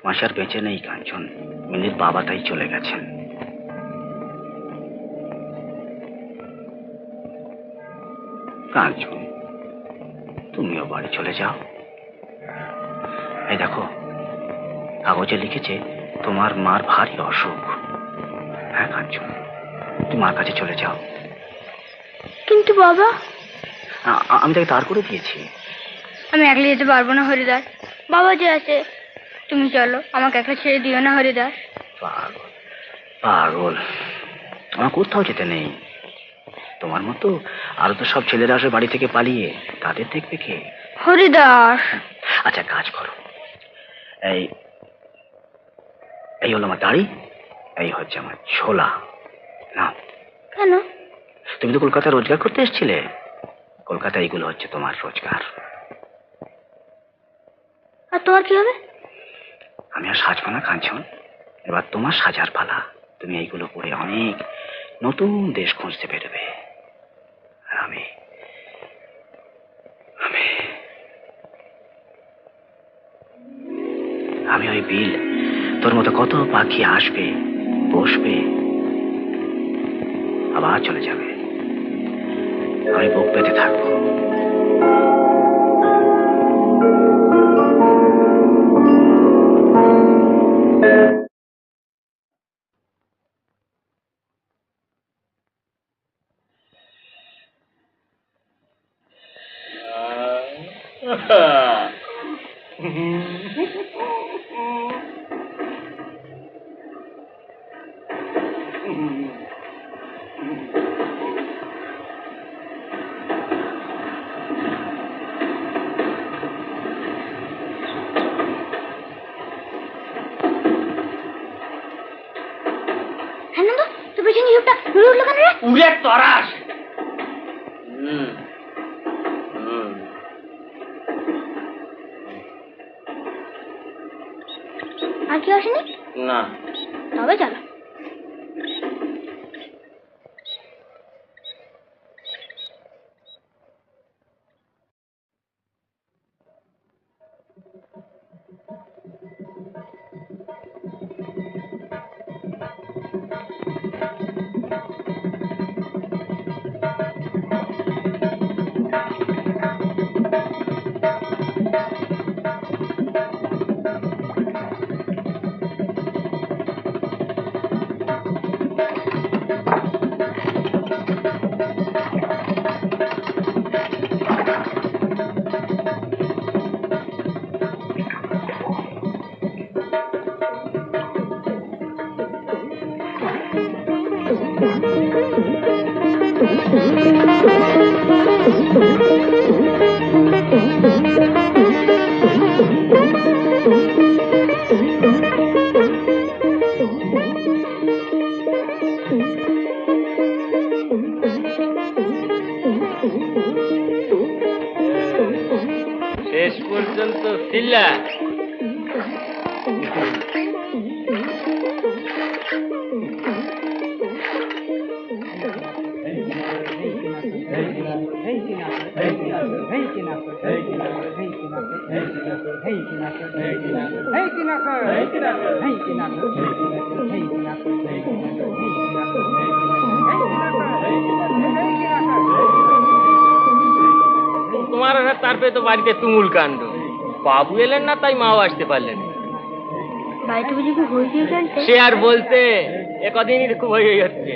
মাসার বেঁচে নেই কাঞ্চন, মিনির বাবা তাই চলে গেছেন। কাঞ্চন, তুমিও বাড়ি চলে যাও। এই দেখো, কাগজে লিখেছে তোমার মার ভারী অসুখ। হ্যাঁ কাঞ্চন, তুমি মার কাছে চলে যাও। কিন্তু বাবা, আমি তাকে তার করে দিয়েছি। আমি একলা যেতে পারবো না হরিদাস, বাবা যে আছে। তুমি চলো, আমাকে একলা ছেড়ে দিও না হরিদাস। পাগল পাগল, আমার কোথাও যেতে নেই। তোমার মতো আরো তো সব ছেলেরা আসে বাড়ি থেকে পালিয়ে, তাদের দেখবে কে? হরিদাস। আচ্ছা কাজ করো, এই এই হলো আমার দাড়ি, এই হচ্ছে আমার ছোলা। না কেন? তুমি তো কলকাতায় রোজগার করতে এসেছিলে, কলকাতায় এইগুলো হচ্ছে তোমার রোজগার। আর তোমার কি হবে? আমি আর সাজবো না কাঞ্চন, এবার তোমার সাজার পালা। তুমি এইগুলো পরে অনেক নতুন দেশ খুঁজতে বেরোবে, আর আমি আমি আমি ওই বিল, তোর মতো কত পাখি আসবে, বসবে, আবার চলে যাবে। আমি বুক পেতে থাকবো। আনন্দ, তোর পেছনে ইউটা উড়ে উঠলো কেন রে? উড়ে তরাস। আর কি আসেনি? না, তবে চলো। শেষ পর্যন্ত ফিরলা। তোমার তারপরে তো বাড়িতে তুমুল কাণ্ড। বাবু এলেন না, তাই মাও আসতে পারলেন না। বাড়িতে বুঝি খুব হয়ে চলছে? সে আর বলতে, একদিনই খুব হয়ে হচ্ছে।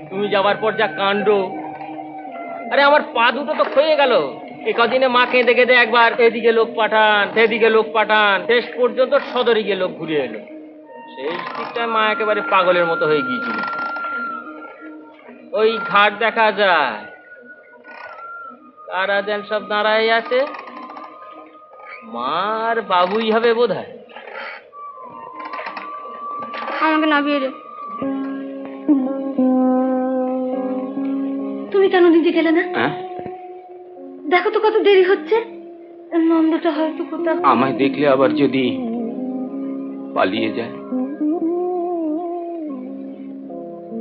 তুমি যাবার পর যা কাণ্ড, আরে আমার পা দুটো তো ক্ষয়ে গেল। একদিনে মা কেঁদে কেঁদে একবার এদিকে লোক পাঠান, সেদিকে লোক পাঠান, শেষ পর্যন্ত সদরে গিয়ে লোক ঘুরে এলো। শেষ দিকটায় মা একেবারে পাগলের মতো হয়ে গিয়েছিল। ওই ঘাট দেখা যায়, কারা যেন সব দাঁড়ায় আছে, মা আর বাবুই হবে বোধ হয়। আমাকে নামিয়ে দে। তুমি কেন নিজে গেলে না? দেখো তো কত দেরি হচ্ছে। নন্দটা হয়তো কোথাও। আমায় দেখলে আবার যদি পালিয়ে যায়,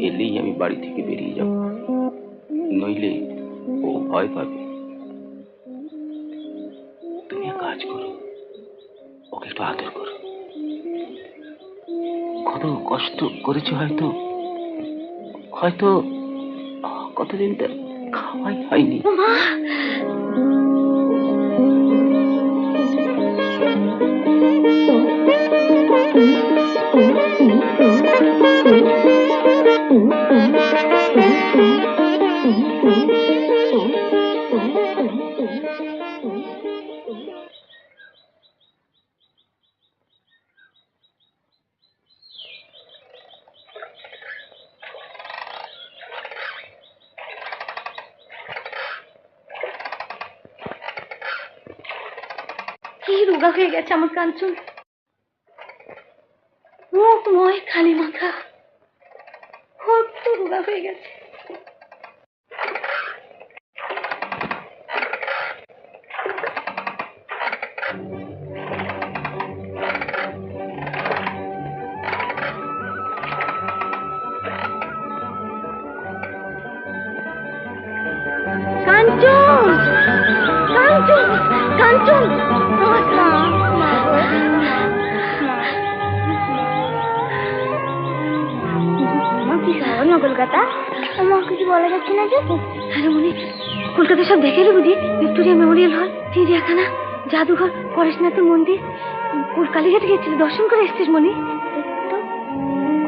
এলেই আমি বাড়ি থেকে বেরিয়ে যাব, নইলে ও ভয় পাবে। তুমি এক কাজ করো, ওকে একটু আদর করো। কত কষ্ট করেছে, হয়তো হয়তো কতদিন তার খাওয়াই হয়নি। কি রোগা হয়ে গেছে আমার কাঞ্চন, মুখ নয় খালি মাথা, কত রোগা হয়ে গেছে। কাঞ্চন, কাঞ্চন, কাঞ্চন, কলকাতা আমার কিছু বলা যাচ্ছে না যে। হ্যাঁ মনি, কলকাতা সব দেখে এলি বুঝি? ভিক্টোরিয়া মেমোরিয়াল হল, চিড়িয়াখানা, জাদুঘর, পরেশনাথের মন্দির, কালীঘাট গেছিল, দর্শন করে এসছিস মনি?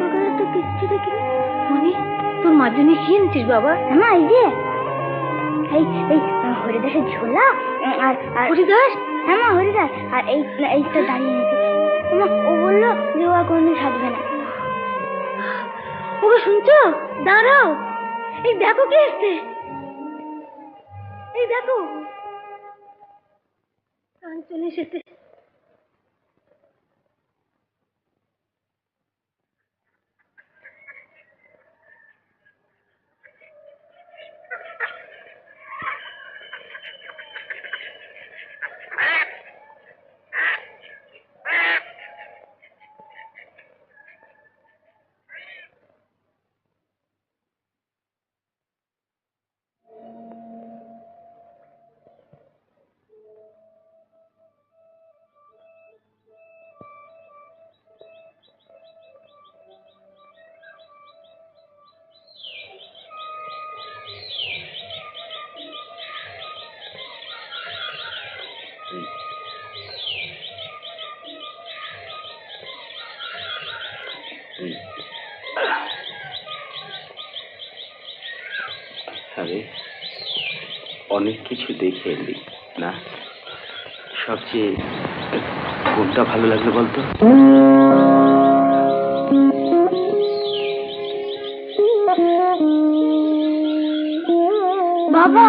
কলকাতা তো কিচ্ছু দেখিনি মনি। তোর মার জন্য কি এনেছিস বাবা? মা এই যে এই এই হরিদাসের ঝোলা আর হরিদাস। হ্যাঁ মা হরিদাস, আর এইটা দাঁড়িয়ে এনেছে। ও বললো যে ও আর কোনদিন সাজবে না। ওকে শুনছো? দাঁড়াও, এই দেখো কে এসছে, এই দেখো কাঞ্চন এসেছে। আরে অনেক কিছু দেখে এলি না, সবচেয়ে কোনটা ভালো লাগলো বলতো? বাবা,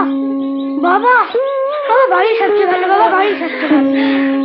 বাবা, বাবা বাড়ি সাজছে ভালো, বাবা বাড়ি সাজছে ভালো।